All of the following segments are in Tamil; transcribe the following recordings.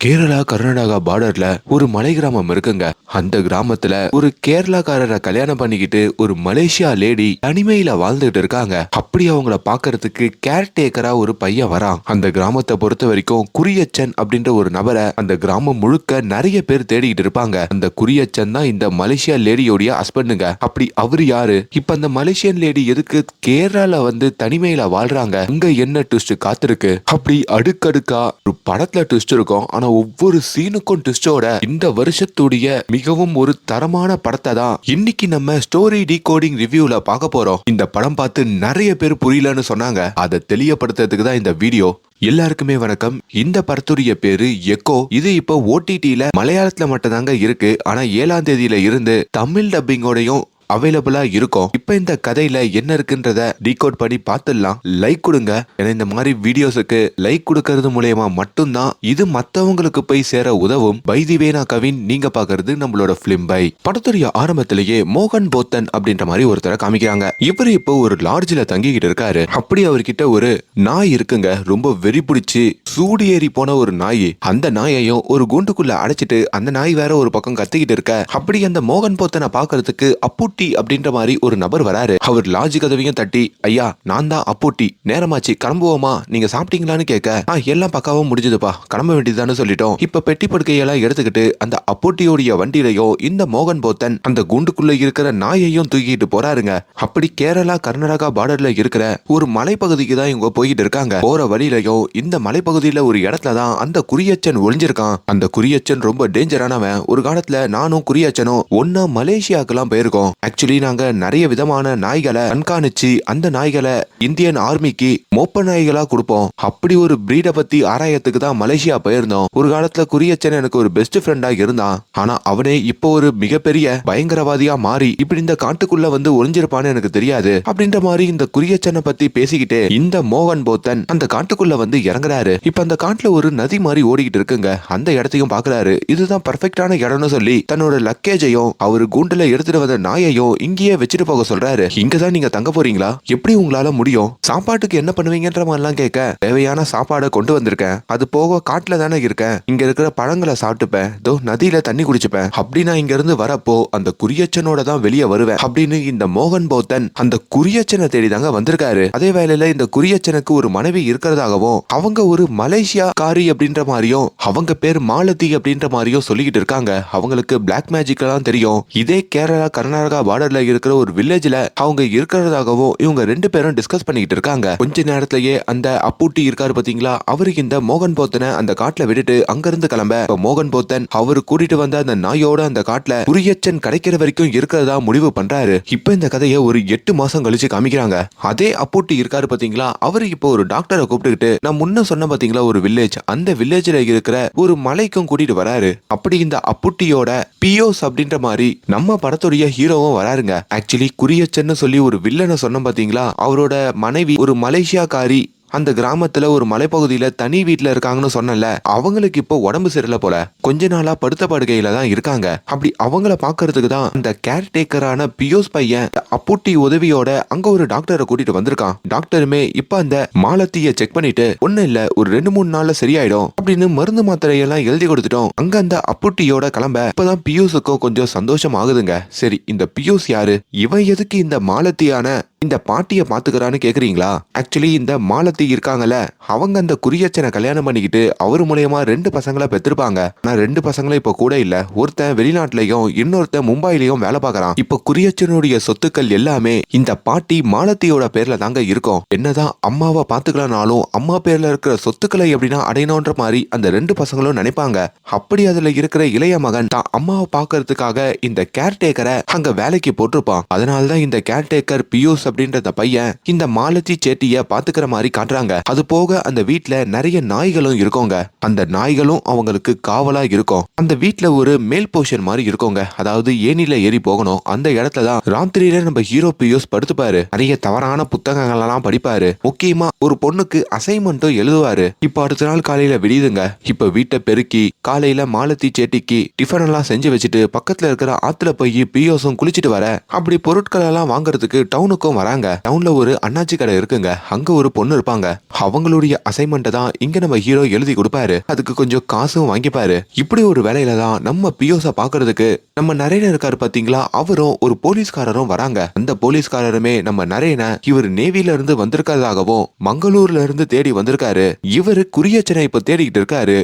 கேரளா கர்நாடகா பார்டர்ல ஒரு மலை கிராமம் இருக்குங்க. அந்த கிராமத்துல ஒரு கேரளாக்காரரை கல்யாணம் பண்ணிக்கிட்டு ஒரு மலேசியா லேடி தனிமையில வாழ்ந்துட்டு இருக்காங்க. அப்படி அவங்கள பாக்குறதுக்கு கேர்டேக்கரா ஒரு பையன் வரான். அந்த கிராமத்தை பொறுத்த வரைக்கும் குறியச்சன் அப்படின்ற ஒரு நபரை அந்த கிராமம் முழுக்க நிறைய பேர் தேடிக்கிட்டு இருப்பாங்க. அந்த குறியச்சன் தான் இந்த மலேசியா லேடியோடைய ஹஸ்பண்டுங்க. அப்படி அவரு யாரு? இப்ப அந்த மலேசியன் லேடி எதுக்கு கேரளால வந்து தனிமையில வாழ்றாங்க? அங்க என்ன ட்விஸ்ட் காத்திருக்கு? அப்படி அடுக்கடுக்கா ஒரு படத்துல ட்விஸ்ட் இருக்கும். ஆனா ஒவ்வொரு சீனுக்கும் ட்விஸ்டோட இந்த வருஷத்துடைய மிகவும் ஒரு தரமான படத்தை தான் இன்னைக்கு நம்ம ஸ்டோரி டீகோடிங் ரிவ்யூல பார்க்க போறோம். இந்த படம் பார்த்து நிறைய பேர் புரியலன்னு சொன்னாங்க. அதை தெளிவுபடுத்துறதுக்கு தான் இந்த வீடியோ. எல்லாருக்குமே வணக்கம். இந்த படத்துடைய பேரு எக்கோ. இது இப்போ OTTல மலையாளத்துல மட்டும் தாங்க இருக்கு. ஆனா 7ஆம் தேதியில இருந்து தமிழ் டப்பிங்கோடையும் அவைலபிளா இருக்கும். இப்ப இந்த கதையில என்ன இருக்குன்றத டீகோட் பண்ணி பார்த்துடலாம். லைக் கொடுங்க. ஏன்னா இந்த மாதிரி வீடியோஸுக்கு லைக் கொடுக்கறது மூலமா மட்டும்தான் இது மத்தவங்களுக்கு போய் சேர உதவும். பைதிவே நான் கவின், நீங்க பாக்குறது நம்மளோட பிலிம் பை. படத்துடைய ஆரம்பத்திலேயே மோகன் போத்தன் அப்படின்ற மாதிரி ஒருத்தரை காமிக்கிறாங்க. இவரு இப்போ ஒரு லாட்ஜ்ல தங்கிக்கிட்டு இருக்காரு. அப்படி அவர்கிட்ட ஒரு நாய் இருக்குங்க. ரொம்ப வெறி பிடிச்சி சூடு ஏறி போன ஒரு நாய். அந்த நாயையும் ஒரு கூண்டுக்குள்ள அடைச்சிட்டு அந்த நாய் வேற ஒரு பக்கம் கத்திக்கிட்டு இருக்க. அப்படி அந்த மோகன் போத்தனை பாக்குறதுக்கு அப்புட்டி அப்படின்ற மாதிரி ஒரு நபர் வராரு. அவர் லாட்ஜ் கதவையும் தட்டி, ஐயா நான் தான் அப்புட்டி, நேரமாச்சு கிளம்புவோமா, நீங்க சாப்பிட்டீங்களான்னு கேட்க, எல்லாம் பக்காவும் முடிஞ்சதுப்பா, கிளம்ப வேண்டியதுதான்னு சொல்லிட்டோம். இப்ப பெட்டி படுக்கையெல்லாம் எடுத்துக்கிட்டு அந்த அப்புட்டியோடைய வண்டியிலையும் இந்த மோகன் போத்தன் அந்த கூண்டுக்குள்ள இருக்கிற நாயையும் தூக்கிட்டு போறாருங்க. அப்படி கேரளா கர்நாடகா பார்டர்ல இருக்கிற ஒரு மலைப்பகுதிக்கு தான் இவங்க போயிட்டு இருக்காங்க. போற வழியிலையும் இந்த மலைப்பகுதியில ஒரு இடத்துல தான் அந்த குறியச்சன் ஒளிஞ்சிருக்கான். அந்த குறியச்சன் ரொம்ப டேஞ்சரானவன். ஒரு காலத்துல நானும் குறியச்சனும் ஒன்னா மலேசியாக்கெல்லாம் போயிருக்கோம். ஆக்சுவலி நாங்க நிறைய விதமான நாய்களை கண்காணிச்சு அந்த நாய்களை இந்தியன் ஆர்மிக்கு மோப்ப நாய்களா கொடுப்போம். அப்படி ஒரு பிரீட பத்தி ஆராயத்துக்கு தான் மலேசியா போயிருந்தோம். ஒரு காலத்துல குறியச்சன் எனக்கு ஒரு பெஸ்ட் ஃப்ரெண்டா இருந்தான். ஆனா அவனே இப்போ ஒரு மிகப்பெரிய பயங்கரவாதியா மாறி இப்படி இந்த காட்டுக்குள்ள வந்து ஒளிஞ்சிருப்பான்னு எனக்கு தெரியாது அப்படின்ற மாதிரி இந்த குறியச்சனை பத்தி பேசிக்கிட்டே இந்த மோகன் போத்தன் அந்த காட்டுக்குள்ள வந்து இறங்குறாரு. இப்ப அந்த காட்டுல ஒரு நதி மாதிரி ஓடிக்கிட்டு இருக்குங்க. அந்த இடத்தையும் பாக்குறாரு. இதுதான் பர்ஃபெக்டான இடம்னு சொல்லி தன்னோட லக்கேஜையும் அவரு கூண்டுல எடுத்துட்டு வந்த நாயையும் இங்கேயே வச்சுட்டு போக சொல்றாரு. இங்கதான் நீங்க தங்க போறீங்களா? எப்படி உங்களால முடியும்? சாப்பாட்டுக்கு என்ன பண்ணுவீங்கன்ற மாதிரிலாம் கேட்க, தேவையான சாப்பாடை கொண்டு வந்திருக்கேன். அது போக காட்டுல தானே இருக்கேன். இங்க இருக்கிற பழங்களை சாப்பிட்டுப்பேன். தோ நதியில தண்ணி குடிச்சுப்பேன். அப்படி நான் இங்க இருந்து வரப்போ அந்த குறியச்சனோட தான் வெளியே வருவேன் அப்படின்னு இந்த மோகன் போத்தன் அந்த குறியச்சனை தேடி தாங்க வந்திருக்காரு. அதே வேளையில இந்த குறியச்சனுக்கு ஒரு மனைவி இருக்கிறதாகவும் அவங்க ஒரு மலேசியா காரி அப்படின்ற மாதிரியும் அவங்க பேர் மாலதி அப்படின்ற மாதிரியும் சொல்லிக்கிட்டு இருக்காங்க. அவங்களுக்கு பிளாக் மேஜிக் எல்லாம் தெரியும். இதே கேரளா கர்நாடகா பார்டர்ல இருக்கிற ஒரு வில்லேஜ்ல அவங்க இருக்கிறதாகவும் இவங்க ரெண்டு பேரும் டிஸ்கஸ் பண்ணிட்டு இருக்காங்க. கொஞ்ச நேரத்திலேயே அந்த அப்புட்டி இருக்காரு பாத்தீங்களா, அவருக்கு இந்த மோகன் போத்தனை அந்த காட்டுல விட்டுட்டு அங்க இருந்து கிளம்ப மோகன் போத்தன் அவரு கூட்டிட்டு வந்த அந்த நாயோட அந்த காட்டுல குறியச்சன் கிடைக்கிற வரைக்கும் இருக்கிறதா முடிவு பண்றாரு. இப்ப இந்த கதையை ஒரு 8 மாசம் கழிச்சு காமிக்கிறாங்க. அதே அப்புட்டி இருக்காரு பாத்தீங்களா, அவரு இப்போ ஒரு டாக்டரை கூப்பிட்டுக்கிட்டு நான் முன்ன சொன்ன பாத்தீங்களா ஒரு வில்லேஜ், அந்த வில்லேஜ்ல இருக்கிற ஒரு மலைக்கும் கூட்டிட்டு வராரு. அப்படி இந்த அப்புட்டியோட பியோஸ் அப்படின்ற மாதிரி நம்ம படத்துடைய ஹீரோவும் வராருங்க. ஆக்சுவலி குறியச்சன்னு சொல்லி ஒரு வில்லனை சொன்ன பாத்தீங்களா, அவரோட மனைவி ஒரு மலேசியா காரி அந்த கிராமத்துல ஒரு மலைப்பகுதியில தனி வீட்டுல இருக்காங்கன்னு சொன்னல, அவங்களுக்கு இப்போ உடம்பு சரியில்லை போல. கொஞ்ச நாளா படுத்த படுக்கையில தான் இருக்காங்க. அப்படி அவங்கள பாக்குறதுக்கு தான் அந்த கேர்டேக்கரான பியோஸ் பையன் அப்புட்டி உதவியோட அங்க ஒரு டாக்டரை கூட்டிட்டு வந்திருக்கான். டாக்டருமே இப்ப அந்த மாலத்திய செக் பண்ணிட்டு ஒண்ணு இல்ல ஒரு 2-3 நாள்ல சரியாயிடும் அப்படின்னு மருந்து மாத்திரையெல்லாம் எழுதி கொடுத்துட்டோம். அங்க அந்த அப்புட்டியோட கிளம்ப இப்பதான் பியூஸுக்கும் கொஞ்சம் சந்தோஷம் ஆகுதுங்க. சரி இந்த பியூஸ் யாரு? இவன் எதுக்கு இந்த மாலத்தியான இந்த பாட்டிய பாத்துக்கிறான்னு கேக்குறீங்களா? ஆக்சுவலி இந்த மாலத்தி இருக்காங்கல்ல, அவங்க அந்த குறியச்சனை கல்யாணம் பண்ணிக்கிட்டு அவர் மூலமா 2 பசங்களை பெற்றிருப்பாங்க. ஆனா 2 பசங்களும் இப்ப கூட இல்ல. ஒருத்தன் வெளிநாட்டுலயும் இன்னொருத்தன் மும்பைலயும் வேலை பார்க்கறான். இப்ப குறியச்சனுடைய சொத்துக்கள் எல்லாமே இந்த பாட்டி மாலத்தியோட பேர்ல தாங்க இருக்கும். என்னதான் அம்மாவை பாத்துக்கலாம்னாலும் அம்மா பேர்ல இருக்கிற சொத்துக்களை எப்படின்னா அடையணும்ன்ற மாதிரி அந்த 2 பசங்களும் நினைப்பாங்க. அப்படி அதுல இருக்கிற இளைய மகன் தான் அம்மாவை பாக்குறதுக்காக இந்த கேர்டேக்கரை அங்க வேலைக்கு போட்டிருப்பான். அதனாலதான் இந்த கேர்டேக்கர் பியூஸ் அப்படின்ற பையன் இந்த மாலத்தி சேட்டிய பாத்துக்கிற மாதிரி காட்டுறாங்க. அது போக அந்த வீட்டுல நிறைய நாய்களும் இருக்கோங்க. அந்த நாய்களும் அவங்களுக்கு காவலா இருக்கும். அந்த வீட்டுல ஒரு மேல் போர்ஷன் மாதிரி இருக்கோங்க. அதாவது ஏனில ஏறி போகணும். அந்த இடத்துல தான் ராத்திரியில நம்ம ஹீரோ பியூஸ் படுத்துப்பாரு. நிறைய தவறான புத்தகங்கள் எல்லாம் படிப்பாரு. முக்கியமா ஒரு பொண்ணுக்கு அசைன்மெண்ட்டும் எழுதுவாரு. இப்ப அடுத்த நாள் காலையில விடியுதுங்க. இப்ப வீட்டை பெருக்கி காலையில மாலத்தி சேட்டிக்கு டிஃபன் எல்லாம் செஞ்சு வச்சுட்டு பக்கத்துல இருக்கிற ஆத்துல போய் பியூஸும் குளிச்சுட்டு வர. அப்படி பொருட்கள் எல்லாம் வாங்குறதுக்கு டவுனுக்கும் வராங்க. டவுன்ல ஒரு அண்ணாச்சி கடை இருக்குங்க. அங்க ஒரு பொண்ணு இருப்பாங்க. இருப்பாங்க. அவங்களுடைய அசைன்மெண்ட்டை தான் இங்க நம்ம ஹீரோ எழுதி கொடுப்பாரு. அதுக்கு கொஞ்சம் காசும் வாங்கிப்பாரு. இப்படி ஒரு வேலையில தான் நம்ம பியோஸ பாக்குறதுக்கு நம்ம நரேன இருக்காரு பாத்தீங்களா, அவரும் ஒரு போலீஸ்காரரும் வராங்க. அந்த போலீஸ்காரருமே நம்ம நரேன இவர் நேவில இருந்து வந்திருக்கிறதாகவும் மங்களூர்ல இருந்து தேடி வந்திருக்காரு. இவரு குறியச்சனை இப்ப தேடிக்கிட்டு இருக்காரு.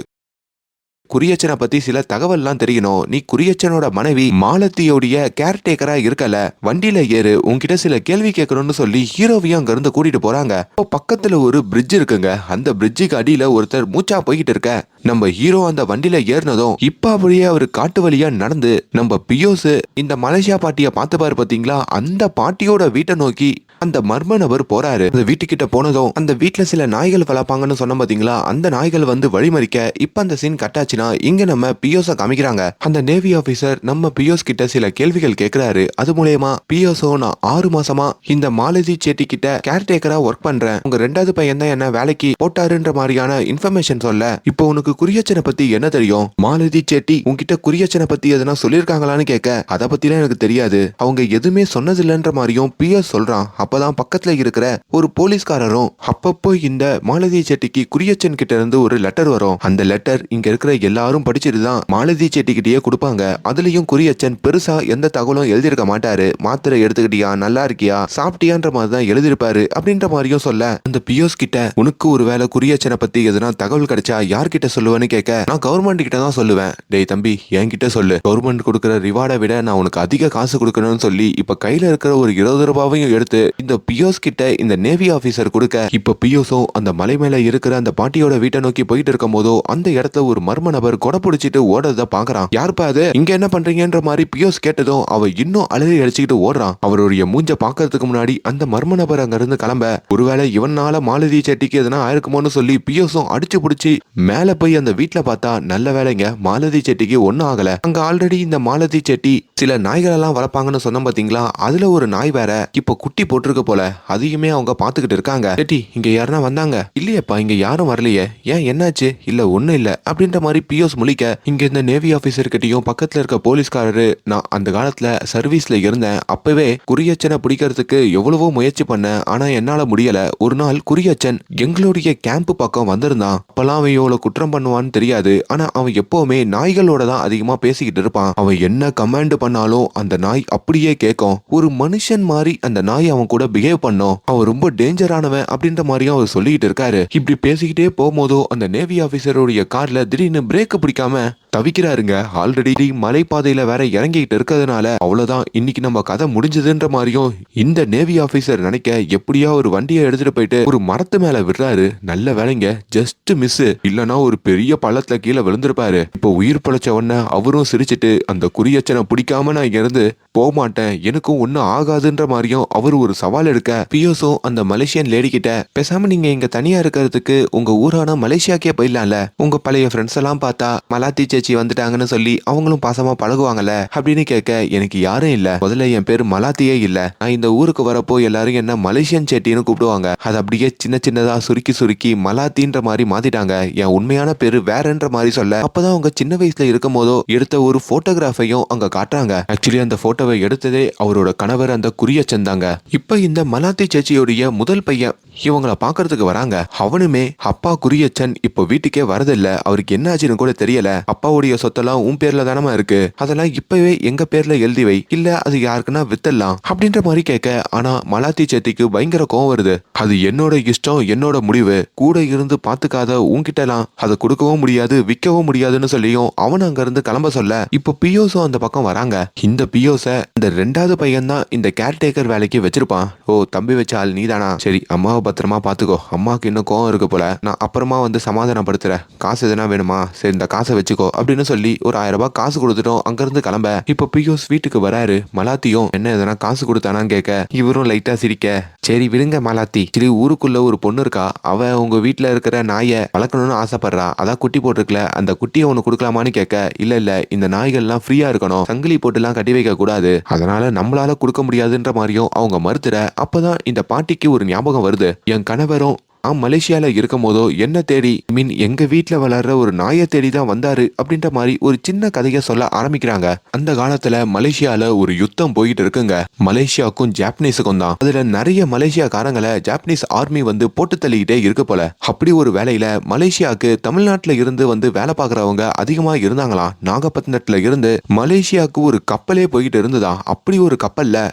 குறியச்சனை பத்தி சில தகவல்லாம் தெரியணும். நீ குறியச்சனோட மனைவி மாலத்தியோடைய கேர்டேக்கரா இருக்கல, வண்டியில ஏறு, உன்கிட்ட சில கேள்வி கேட்கணும்னு சொல்லி ஹீரோவையும் அங்க இருந்து கூட்டிட்டு போறாங்க. இப்போ பக்கத்துல ஒரு பிரிட்ஜ் இருக்குங்க. அந்த பிரிட்ஜுக்கு அடியில ஒருத்தர் மூச்சா போய்கிட்டு இருக்க நம்ம ஹீரோ அந்த வண்டியில ஏறினதும் இப்ப அப்படியே அவரு காட்டு வழியா நடந்து நம்ம பியோஸ் இந்த மலேசியா பாட்டிய பார்த்துப்பாரு பாத்தீங்களா, அந்த பாட்டியோட வீட்டை நோக்கி அந்த மர்ம நபர் போறாரு. அந்த வீட்டுக்கிட்ட போனதும் அந்த வீட்டுல சில நாய்கள் வளர்ப்பாங்கன்னு சொன்ன பாத்தீங்களா, அந்த நாய்கள் வந்து வழிமறிக்க இப்ப அந்த சீன் கட்டாச்சுன்னா இங்க நம்ம பியோஸ காமிக்கிறாங்க. அந்த நேவி ஆபீசர் நம்ம பியோஸ் கிட்ட சில கேள்விகள் கேட்கிறாரு. அது மூலயமா பியோஸோ நான் 6 மாசமா இந்த மாலதி செட்டி கிட்ட கேர்டேக்கரா ஒர்க் பண்றேன், உங்க 2வது பையன் தான் என்ன வேலைக்கு போட்டாருன்ற மாதிரியான இன்ஃபர்மேஷன் சொல்ல, இப்போ உனக்கு குறியச்சனை பத்தி என்ன தெரியும், மாலதி செட்டி உன்கிட்ட குறியச்சனை பத்தி எதனா சொல்லிருக்காங்களான்னு கேட்க, அதை பத்திலாம் எனக்கு தெரியாது, அவங்க எதுவுமே சொன்னதில்லைன்ற மாதிரியும் பியோஸ் சொல்றான். அப்பதான் பக்கத்துல இருக்கிற ஒரு போலீஸ்காரரும் அப்பப்போ இந்த மாலதி செட்டிக்கு குறியச்சன் கிட்ட இருந்து ஒரு லெட்டர் வரும். அந்த லெட்டர் இங்க இருக்கிற எல்லாரும் படிச்சுட்டு தான் மாலதி செட்டி கிட்டயே கொடுப்பாங்க. அதுலயும் குறியச்சன் பெருசா எந்த தகவலும் எழுதியிருக்க மாட்டாரு. மாத்திரை எடுத்துக்கிட்டியா, நல்லா இருக்கியா, சாப்பிட்டியான்ற மாதிரி தான் எழுதிருப்பாரு அப்படின்ற மாதிரியும் சொல்ல, அந்த பியோஸ் கிட்ட உனக்கு ஒரு வேலை குறியச்சனை பத்தி எதனா தகவல் கிடைச்சா யார்கிட்ட சொல்லுவேன்னு கேட்க, நான் கவர்மெண்ட் கிட்ட தான் சொல்லுவேன். டேய் தம்பி, என்கிட்ட சொல்லு, கவர்மெண்ட் கொடுக்குற ரிவார்டை விட நான் உனக்கு அதிக காசு கொடுக்கணும்னு சொல்லி இப்ப கையில இருக்கிற ஒரு 20 ரூபாவையும் எடுத்து இந்த பியோஸ் கிட்ட இந்த நேவி ஆபீசர் கொடுக்க, இப்ப பியோஸோ அந்த மலை மேல இருக்கிற அந்த பாட்டியோட வீட்டை நோக்கி போயிட்டு இருக்கும் போதோ அந்த இடத்துல ஒரு மர்ம நபர் கொடை பிடிச்சிட்டு ஓடுறத பாக்குறான். யாருப்பா அது, இங்க என்ன பண்றீங்கன்ற மாதிரி பியோஸ் கேட்டதும் அவ இன்னும் அலறி அடிச்சுக்கிட்டு ஓடுறான். அவருடைய மூஞ்ச பாக்குறதுக்கு முன்னாடி அந்த மர்ம நபர் அங்க இருந்து கிளம்ப, ஒருவேளை இவனால மாலதி செட்டிக்கு எதனா ஆயிருக்குமோன்னு சொல்லி பியோஸும் அடிச்சு பிடிச்சி மேல போய் அந்த வீட்டுல பார்த்தா, நல்ல வேலைங்க மாலதி செட்டிக்கு ஒன்னும் ஆகல. அங்க ஆல்ரெடி இந்த மாலதி செட்டி சில நாய்கள் எல்லாம் வளர்ப்பாங்கன்னு சொன்ன பாத்தீங்களா, அதுல ஒரு நாய் வேற இப்ப குட்டி போட்டிருக்க போல, அதையுமே அவங்க பாத்துக்கிட்டு இருக்காங்க. செட்டி, இங்க யாருன்னா வந்தாங்க? இல்லையப்பா, இங்க யாரும் வரலையே, ஏன் என்னாச்சு? இல்ல ஒண்ணு இல்ல அப்படின்ற மாதிரி பியோஸ் முழிக்க, இங்க இந்த நேவி ஆபீசர் கிட்டயும் பக்கத்துல இருக்க போலீஸ்காரரு, நான் அந்த காலத்துல சர்வீஸ்ல இருந்தேன், அப்பவே குறியச்சனை பிடிக்கிறதுக்கு எவ்வளவோ முயற்சி பண்ணேன், ஆனா என்னால முடியல. ஒரு நாள் குறியச்சன் எங்களுடைய கேம்ப் பக்கம் வந்திருந்தான். அப்பெல்லாம் அவன் எவ்வளவு குற்றம் பண்ணுவான்னு தெரியாது, ஆனா அவன் எப்பவுமே நாய்களோட தான் அதிகமா பேசிக்கிட்டு இருப்பான். அவன் என்ன கமாண்ட் பண்ணாலும் அந்த நாய் அப்படியே கேட்கும். ஒரு மனுஷன் மாதிரி அந்த நாய் அவன் கூட பிஹேவ் பண்ணோம். அவன் ரொம்ப டேஞ்சரானவன் அப்படின்ற மாதிரியும் அவர் சொல்லிக்கிட்டு இருக்காரு. இப்படி பேசிக்கிட்டே போகும்போதோ அந்த நேவி ஆபீசருடைய கார்ல திடீர்னு பிரேக் பிடிக்காம தவிக்கிறாருங்க. ஆல்ரெடி மலைப்பாதையில வேற இறங்கிட்டு இருக்கிறதுனால அவ்வளவுதான், இன்னைக்கு நம்ம கதை முடிஞ்சதுன்ற மாதிரியும் இந்த நேவி ஆபீசர் நினைக்க, எப்படியா ஒரு வண்டியை எடுத்துட்டு போயிட்டு ஒரு மரத்து மேல விடுறாரு. நல்ல வேலைங்க, ஜஸ்ட் மிஸ், இல்லனா ஒரு பெரிய பள்ளத்துல கீழே விழுந்திருப்பாரு. இப்போ உயிர் பழைச்ச உடனே அவரும் சிரிச்சிட்டு, அந்த குறியச்சனை பிடிக்காம நான் இங்க இருந்து போக மாட்டேன், எனக்கும் ஒன்னும் ஆகாதுன்ற மாதிரியும் அவர் ஒரு சவால் எடுக்க, பியோஸும் அந்த மலேசியன் லேடி கிட்ட, பேசாம நீங்க இங்க தனியா இருக்கிறதுக்கு உங்க ஊரான மலேசியாக்கே போயிடலாம்ல, உங்க பழைய ஃப்ரெண்ட்ஸ் எல்லாம் பார்த்தா மலாத்தி சேச்சி வந்துட்டாங்கன்னு சொல்லி அவங்களும் பாசமா பழகுவாங்கல்ல அப்படின்னு கேட்க, எனக்கு யாரும் இல்ல, முதல்ல என் பேரு மலாத்தியே இல்ல, நான் இந்த ஊருக்கு வரப்போ எல்லாரும் என்ன மலேசியன் சேட்டின்னு கூப்பிடுவாங்க, அது அப்படியே சின்ன சின்னதா சுருக்கி சுருக்கி மலாத்தின்ற மாதிரி மாத்திட்டாங்க, என் உண்மையான பேரு வேறன்ற மாதிரி சொல்ல, அப்பதான் அவங்க சின்ன வயசுல இருக்கும் போதோ எடுத்த ஒரு போட்டோகிராஃபையும் அங்க காட்டுறாங்க. ஆக்சுவலி அந்த போட்டோவை எடுத்ததே அவரோட கணவர் அந்த குறியச்சன் தாங்க. இப்ப இந்த மலாத்தி சேச்சியோடைய முதல் பையன் இவங்கள பாக்குறதுக்கு வராங்க. அவனுமே அப்பா குறியச்சன் இப்போ வீட்டுக்கே வரதில்ல, அவருக்கு என்ன ஆச்சுன்னு கூட தெரியல, அப்பாவுடைய சொத்தெல்லாம் உன் பேர்ல தானமா இருக்கு, அதெல்லாம் இப்பவே எங்க பேர்ல எழுதி வை, இல்ல அது யாருக்குன்னா வித்தலாம் அப்படின்ற மாதிரி கேட்க, ஆனா மலாத்தி சேத்திக்கு பயங்கர கோவம் வருது. அது என்னோட இஷ்டம், என்னோட முடிவு, கூட இருந்து பாத்துக்காத உன்கிட்டலாம் அதை கொடுக்கவும் முடியாது விற்கவும் முடியாதுன்னு சொல்லியும் அவன் அங்க இருந்து கிளம்ப சொல்ல, இப்போ பியோஸும் அந்த பக்கம் வராங்க. இந்த பியோஸ இந்த 2வது பையன் தான் இந்த கேர்டேக்கர் வேலைக்கு வச்சிருப்பான். ஓ, தம்பி வச்ச ஆள் நீதானா, சரி அம்மாவை பத்திரமா பாத்துக்கோ, அம்மாவுக்கு இன்னும் கோவம் இருக்கு போல, நான் அப்புறமா வந்து சமாதானப்படுத்துறேன், காசு எதுனா வேணுமா, சரி இந்த காசை வச்சுக்கோ அப்படின்னு சொல்லி ஒரு 1000 ரூபாய் காசு கொடுத்துட்டோம் அங்கிருந்து கிளம்ப. இப்போ பியோஸ் வீட்டுக்கு வராரு. மலாத்தியும் என்ன எதனா காசு கொடுத்தானான்னு கேட்க, இவரும் லைட்டா சிரிக்க, சரி விடுங்க மலாத்தி, சரி ஊருக்குள்ள ஒரு பொண்ணு இருக்கா, அவ உங்க வீட்டுல இருக்கிற நாயை வளர்க்கணும்னு ஆசைப்படுறா, அதான் குட்டி போட்டிருக்கல, அந்த குட்டியை ஒண்ணு கொடுக்கலாமான்னு கேட்க, இல்ல இல்ல இந்த நாய்கள்லாம் ஃப்ரீயா இருக்கணும், சங்கிலி போட்டு எல்லாம் கட்டி வைக்க கூடாது, அதனால நம்மளால கொடுக்க முடியாதுன்ற மாதிரியும் அவங்க மறுத்துற. அப்பதான் இந்த பாட்டிக்கு ஒரு ஞாபகம் வருது, என் கணவரும் மலேசியால இருக்கும் போதோ என்ன தேடி மீன் எங்க வீட்டுல வளர்ற ஒரு நாயை தேடி தான் வந்தாரு அப்படின்ற மாதிரி ஒரு சின்ன கதையை சொல்ல ஆரம்பிக்கிறாங்க. அந்த காலத்துல மலேசியால ஒரு யுத்தம் போயிட்டு இருக்குங்க. மலேசியாவுக்கும் ஜாப்பனீஸுக்கும் தான். அதுல நிறைய மலேசியாக்காரங்களை ஜாப்பனீஸ் ஆர்மி வந்து போட்டு தள்ளிக்கிட்டே இருக்கு போல. அப்படி ஒரு வேலையில மலேசியாவுக்கு தமிழ்நாட்டுல இருந்து வந்து வேலை பார்க்கறவங்க அதிகமா இருந்தாங்களாம். நாகப்பட்டினத்துல இருந்து மலேசியாவுக்கு ஒரு கப்பலே போயிட்டு இருந்ததா. அப்படி ஒரு கப்பல்ல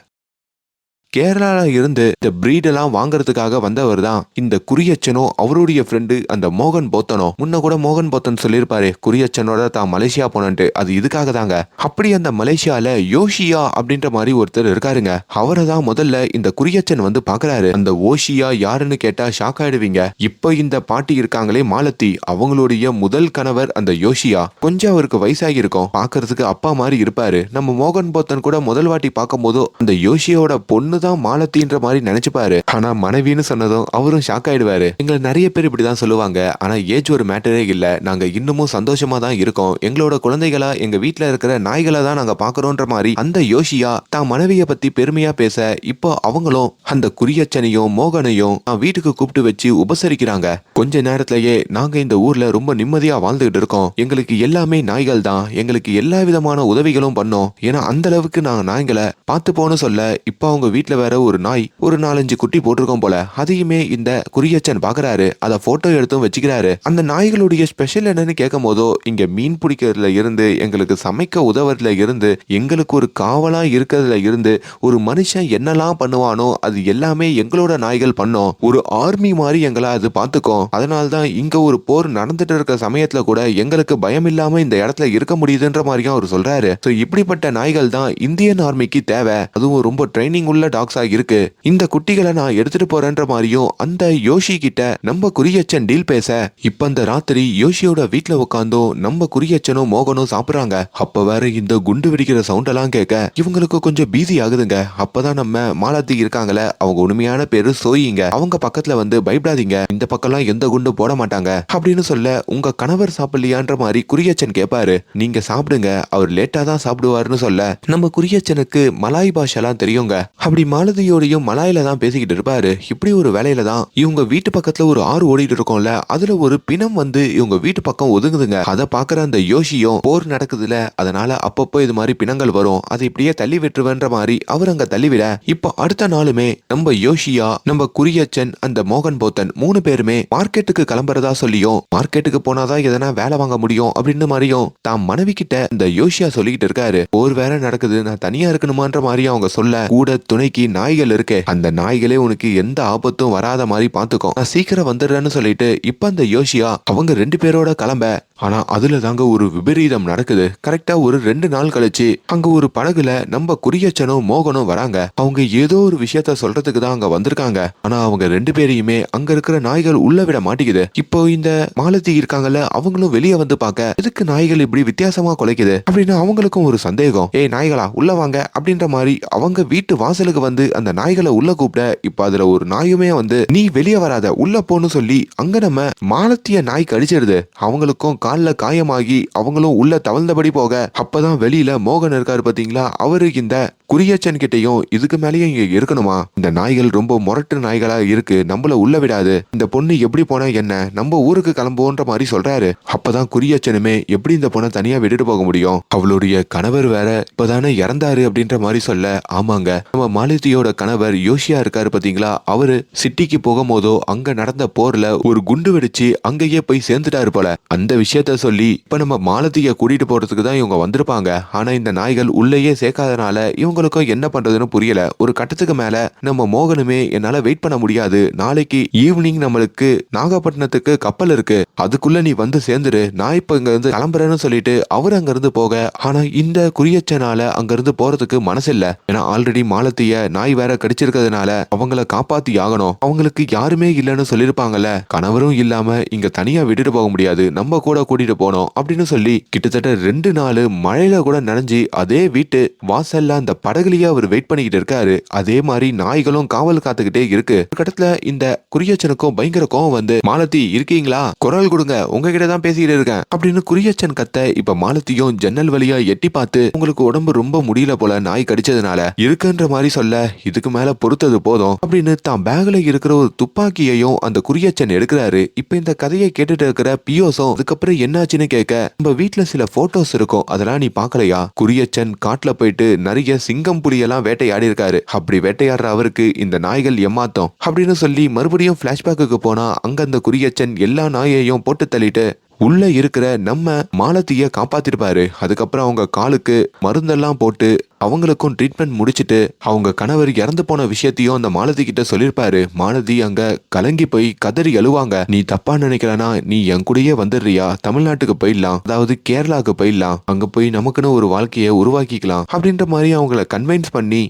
கேரளால இருந்து இந்த பிரீட் எல்லாம் வாங்குறதுக்காக வந்தவர் தான் இந்த குறியச்சனோ அவருடைய ஃப்ரெண்டு அந்த மோகன் போத்தனோ. முன்ன கூட மோகன் போத்தன் சொல்லியிருப்பாரு குறியச்சனோட தான் மலேசியா போனன்ட்டு. அது இதுக்காக தாங்க. அப்படி அந்த மலேசியால யோஷியா அப்படின்ற மாதிரி ஒருத்தர் இருக்காருங்க. அவரை தான் முதல்ல இந்த குறியச்சன் வந்து பாக்குறாரு. அந்த ஓஷியா யாருன்னு கேட்டா ஷாக் ஆயிடுவீங்க. இப்ப இந்த பாட்டி இருக்காங்களே மாலத்தி, அவங்களுடைய முதல் கணவர் அந்த யோஷியா. கொஞ்சம் அவருக்கு வயசாகி இருக்கும். பாக்குறதுக்கு அப்பா மாதிரி இருப்பாரு. நம்ம மோகன் போத்தன் கூட முதல் வாட்டி பார்க்கும் போதோ அந்த யோஷியோட பொண்ணு மாலத்தின்ற மாதிரி நினைச்சுப்பாரு. ஆனா மனைவின்னு சொன்னதும் அவரும் ஷாக் ஆயிடுவாரு. எங்களை நிறைய பேர் இப்படிதான் சொல்லுவாங்க. ஆனா ஏஜ் ஒரு மேட்டரே இல்ல. நாங்க இன்னமும் சந்தோஷமா தான் இருக்கோம். எங்களோட குழந்தைகளா எங்க வீட்டுல இருக்கிற நாய்களை தான் நாங்க பாக்குறோன்ற மாதிரி அந்த யோஷியா தான் மனைவிய பத்தி பெருமையா பேச இப்போ அவங்களும் அந்த குறியச்சனையும் மோகனையும் வீட்டுக்கு கூப்பிட்டு வச்சு உபசரிக்கிறாங்க. கொஞ்ச நேரத்திலேயே நாங்க இந்த ஊர்ல ரொம்ப நிம்மதியா வாழ்ந்துகிட்டு இருக்கோம். எங்களுக்கு எல்லாமே நாய்கள் தான். எங்களுக்கு எல்லா விதமான உதவிகளும் பண்ணோம். ஏன்னா அந்த அளவுக்கு நாங்க நாய்களை பார்த்து போன்னு சொல்ல இப்ப அவங்க வீட்டுல வேற ஒரு நாய் ஒரு 4-5 குட்டி போட்டிருக்கோம் போல. அதையுமே இந்த குறியச்சன் பாக்குறாரு. அத போட்டோ எடுத்தும் வச்சுக்கிறாரு. அந்த நாய்களுடைய ஸ்பெஷல் என்னன்னு கேட்கும் போதோ இங்க மீன் பிடிக்கிறதுல இருந்து எங்களுக்கு சமைக்க உதவுறதுல இருந்து எங்களுக்கு ஒரு காவலா இருக்கிறதுல இருந்து ஒரு மனுஷன் என்னெல்லாம் பண்ணுவானோ அது எல்லாமே எங்களோட நாய்கள் பண்ணோம். ஒரு ஆர்மி மாதிரி எங்களை அது பாத்துக்கும். அதனால்தான் இங்க ஒரு போர் நடந்துட்டு இருக்க சமயத்துல கூட எங்களுக்கு பயம் இல்லாம இந்த இடத்துல இருக்க முடியுதுன்ற மாதிரியும் அவர் சொல்றாரு. இப்படிப்பட்ட நாய்கள் தான் இந்தியன் ஆர்மிக்கு தேவை. அதுவும் ரொம்ப ட்ரைனிங் உள்ள டாக்ஸா இருக்கு. இந்த குட்டிகளை நான் எடுத்துட்டு போறேன்ற மாதிரியும் அந்த யோஷி கிட்ட நம்ம குறியச்சன் டீல் பேச இப்ப அந்த ராத்திரி யோஷியோட வீட்டுல உட்காந்தும் நம்ம குறியச்சனும் மோகனும் சாப்பிடுறாங்க. அப்ப வேற இந்த குண்டு வெடிக்கிற சவுண்ட் எல்லாம் கேட்க இவங்களுக்கு கொஞ்சம் பீதி ஆகுதுங்க. அப்பதான் நம்ம மாலத்தி இருக்காங்களே அவங்க உண்மையான பேரு சோயிங்க. அவங்க பக்கத்துல வந்து பயப்படாதீங்க, இந்த பக்கம்லாம் எந்த குண்டு போட மாட்டாங்க அப்படின்னு சொல்ல உங்க கணவர் சாப்பிடலையான்ற மாதிரி குறியச்சன் கேட்பாரு. நீங்க சாப்பிடுங்க, அவர் லேட்டா தான் சாப்பிடுவாருன்னு சொல்ல நம்ம குறியச்சனுக்கு மலாய் பாஷெல்லாம் தெரியுங்க. அப்படி மாலதியோடையும் மலாயில தான் பேசிக்கிட்டு இருப்பாரு. இப்படி ஒரு வேலையில தான் இவங்க வீட்டு பக்கத்துல ஒரு ஆறு ஓடிட்டு இருக்கோம்ல, அதுல ஒரு பிணம் வந்து இவங்க வீட்டு பக்கம் ஒதுங்குதுங்க. அதை பாக்குற அந்த யோஷியும் போர் நடக்குதுல, அதனால அப்பப்போ இது மாதிரி பிணங்கள் வரும், அதை இப்படியே தள்ளி விட்டுருவேன்ற மாதிரி அவர் அங்க தள்ளிவிட இப்போ அடுத்த நாளுமே நம்ம யோஷியா நம்ம குறியச்சன் அந்த மோகன் போத்தன் 3 பேருமே மார்க்கெட்டுக்கு கிளம்புறதா சொல்லியும் மார்க்கெட்டுக்கு போனாதான் எதனா வேலை வாங்க முடியும் அப்படின்னு மாதிரியும் தான் மனைவி கிட்ட இந்த யோஷியா சொல்லிக்கிட்டு இருக்காரு. போர் வேற நடக்குது, நான் தனியா இருக்கணுமான்ற மாதிரி அவங்க சொல்ல கூட துணைக்கு நாய்கள் இருக்கு, அந்த நாய்களே உனக்கு எந்த ஆபத்தும் வராத மாதிரி பாத்துக்கோ, நான் சீக்கிரம் வந்துடுறேன்னு சொல்லிட்டு இப்ப அந்த யோஷியா அவங்க 2 பேரோட கிளம்ப. ஆனா அதுல தாங்க ஒரு விபரீதம் நடக்குது. கரெக்டா ஒரு 2 நாள் கழிச்சு அங்க ஒரு படகுல நம்ம குறியச்சனும் மோகனும் வராங்க. அவங்க ஏதோ ஒரு விஷயத்த சொல்றதுக்கு தான் அங்க வந்திருக்காங்க. ஆனா அவங்க 2 பேரையுமே அங்க இருக்கிற நாய்கள் உள்ள விட மாட்டேங்குது. இப்போ இந்த மாலத்தி இருக்காங்கல்ல, அவங்களும் வெளியே வந்து பார்க்க எதுக்கு நாய்கள் இப்படி வித்தியாசமா குலைக்குது அப்படின்னு அவங்களுக்கும் ஒரு சந்தேகம். ஏய் நாய்களா உள்ள வாங்க அப்படின்ற மாதிரி அவங்க வீட்டு வாசலுக்கு வந்து அந்த நாய்களை உள்ள கூப்பிட இப்ப அதுல ஒரு நாயுமே வந்து நீ வெளியே வராத உள்ள போன்னு சொல்லி அங்க நம்ம மாலத்திய நாய் கடிச்சிருது. அவங்களுக்கும் கால்ல காயமாகி அவங்களும் உள்ள தவழ்ந்தபடி போக அப்பதான் வெளியில மோகன் இருக்காரு பாத்தீங்களா, அவரு இந்த குறியச்சன் கிட்டையும் இதுக்கு மேலேயும் இங்க இருக்கணுமா, இந்த நாய்கள் ரொம்ப முரட்டு நாய்களா இருக்கு, நம்மள உள்ள விடாது, இந்த பொண்ணு எப்படி போனா என்ன, நம்ம ஊருக்கு கிளம்புவோன்ற மாதிரி சொல்றாரு. அப்பதான் குறியச்சனுமே எப்படி இந்த பொண்ணை தனியா விட்டுட்டு போக முடியும், அவளுடைய கணவர் வேற இப்பதானே இறந்தாரு அப்படின்ற மாதிரி சொல்ல ஆமாங்க நம்ம மாலதியோட கணவர் யோஷியா இருக்காரு பாத்தீங்களா, அவரு சிட்டிக்கு போகும் போதோ அங்க நடந்த போர்ல ஒரு குண்டு வெடிச்சு அங்கேயே போய் சேர்ந்துட்டாரு போல. அந்த விஷயத்த சொல்லி இப்ப நம்ம மாலதிய கூட்டிட்டு போறதுக்கு தான் இவங்க வந்திருப்பாங்க. ஆனா இந்த நாய்கள் உள்ளேயே சேர்க்காதனால இவங்களுக்கும் என்ன பண்றதுன்னு புரியல. ஒரு கட்டத்துக்கு மேல நம்ம மோகனுமே என்னால வெயிட் பண்ண முடியாது, நாளைக்கு ஈவினிங் நம்மளுக்கு நாகப்பட்டினத்துக்கு கப்பல் இருக்கு, அதுக்குள்ள நீ வந்து சேர்ந்துரு, நான் இப்ப இங்க இருந்து கிளம்புறேன்னு சொல்லிட்டு அவர் அங்க இருந்து போக. ஆனா இந்த குறியச்சனால அங்க இருந்து போறதுக்கு மனசு இல்ல. ஏன்னா ஆல்ரெடி மாலத்திய நாய் வேற கடிச்சிருக்கிறதுனால அவங்கள காப்பாத்தி ஆகணும். அவங்களுக்கு யாருமே இல்லைன்னு சொல்லிருப்பாங்கல்ல, கணவரும் இல்லாம இங்க தனியா விட்டுட்டு போக முடியாது, நம்ம கூட கூட்டிட்டு போனோம் அப்படின்னு சொல்லி கிட்டத்தட்ட 2 நாள் மழையில கூட நனைஞ்சு அதே வீட்டு வாசல்ல அந்த படகுலயே அவர் வெயிட் பண்ணிக்கிட்டு இருக்காரு. அதே மாதிரி நாய்களும் காவல் காத்துக்கிட்டே இருக்கு. ஒரு கட்டத்துல இந்த குறியச்சனுக்கும் பயங்கர கோவம் வந்து மாலத்தி இருக்கீங்களா, குரல் கொடுங்க, உங்ககிட்ட தான் பேசிக்கிட்டு இருக்கேன் அப்படின்னு குறியச்சன் கத்த. இப்ப மாலத்தியும் ஜன்னல் வழியா எட்டி பார்த்து உங்களுக்கு உடம்பு ரொம்ப முடியல போல நாய் கடிச்சதுனால இருக்குன்ற மாதிரி சொல்ல பரவாயில்ல, இதுக்கு மேல பொறுத்தது போதும் அப்படின்னு தான் பேக்ல இருக்கிற ஒரு துப்பாக்கியையும் அந்த குறியச்சன் எடுக்கிறாரு. இப்ப இந்த கதையை கேட்டுட்டு இருக்கிற பியோஸும் அதுக்கப்புறம் என்னாச்சுன்னு கேட்க, நம்ம வீட்டுல சில போட்டோஸ் இருக்கும், அதெல்லாம் நீ பாக்கலையா? குறியச்சன் காட்டுல போயிட்டு நிறைய சிங்கம் புலியெல்லாம் வேட்டையாடி இருக்காரு. அப்படி வேட்டையாடுற அவருக்கு இந்த நாய்கள் ஏமாத்தம் அப்படின்னு சொல்லி மறுபடியும் பிளாஷ்பேக்கு போனா அங்க அந்த குறியச்சன் எல்லா நாயையும் போட்டு தள்ளிட்டு உள்ள இருக்கிற நம்ம மாலத்திய காப்பாத்திருப்பாரு. அதுக்கப்புறம் அவங்க காலுக்கு மருந்தெல்லாம் போட்டு அவங்களுக்கும் ட்ரீட்மெண்ட் முடிச்சிட்டு அவங்க கணவர் இறந்து போன விஷயத்தையும் அந்த மாலதி கிட்ட சொல்லிருப்பாரு. மாலதி அங்க கலங்கி போய் கதறி அழுவாங்க. நீ தப்பா நினைக்கிறனா, நீ என் கூடயே வந்துடுறியா? தமிழ்நாட்டுக்கு போயிடலாம், அதாவது கேரளாக்கு போயிடலாம், அங்க போய் நமக்குன்னு ஒரு வாழ்க்கையை உருவாக்கிக்கலாம் அப்படின்ற மாதிரி அவங்கள கன்வின்ஸ் பண்ணி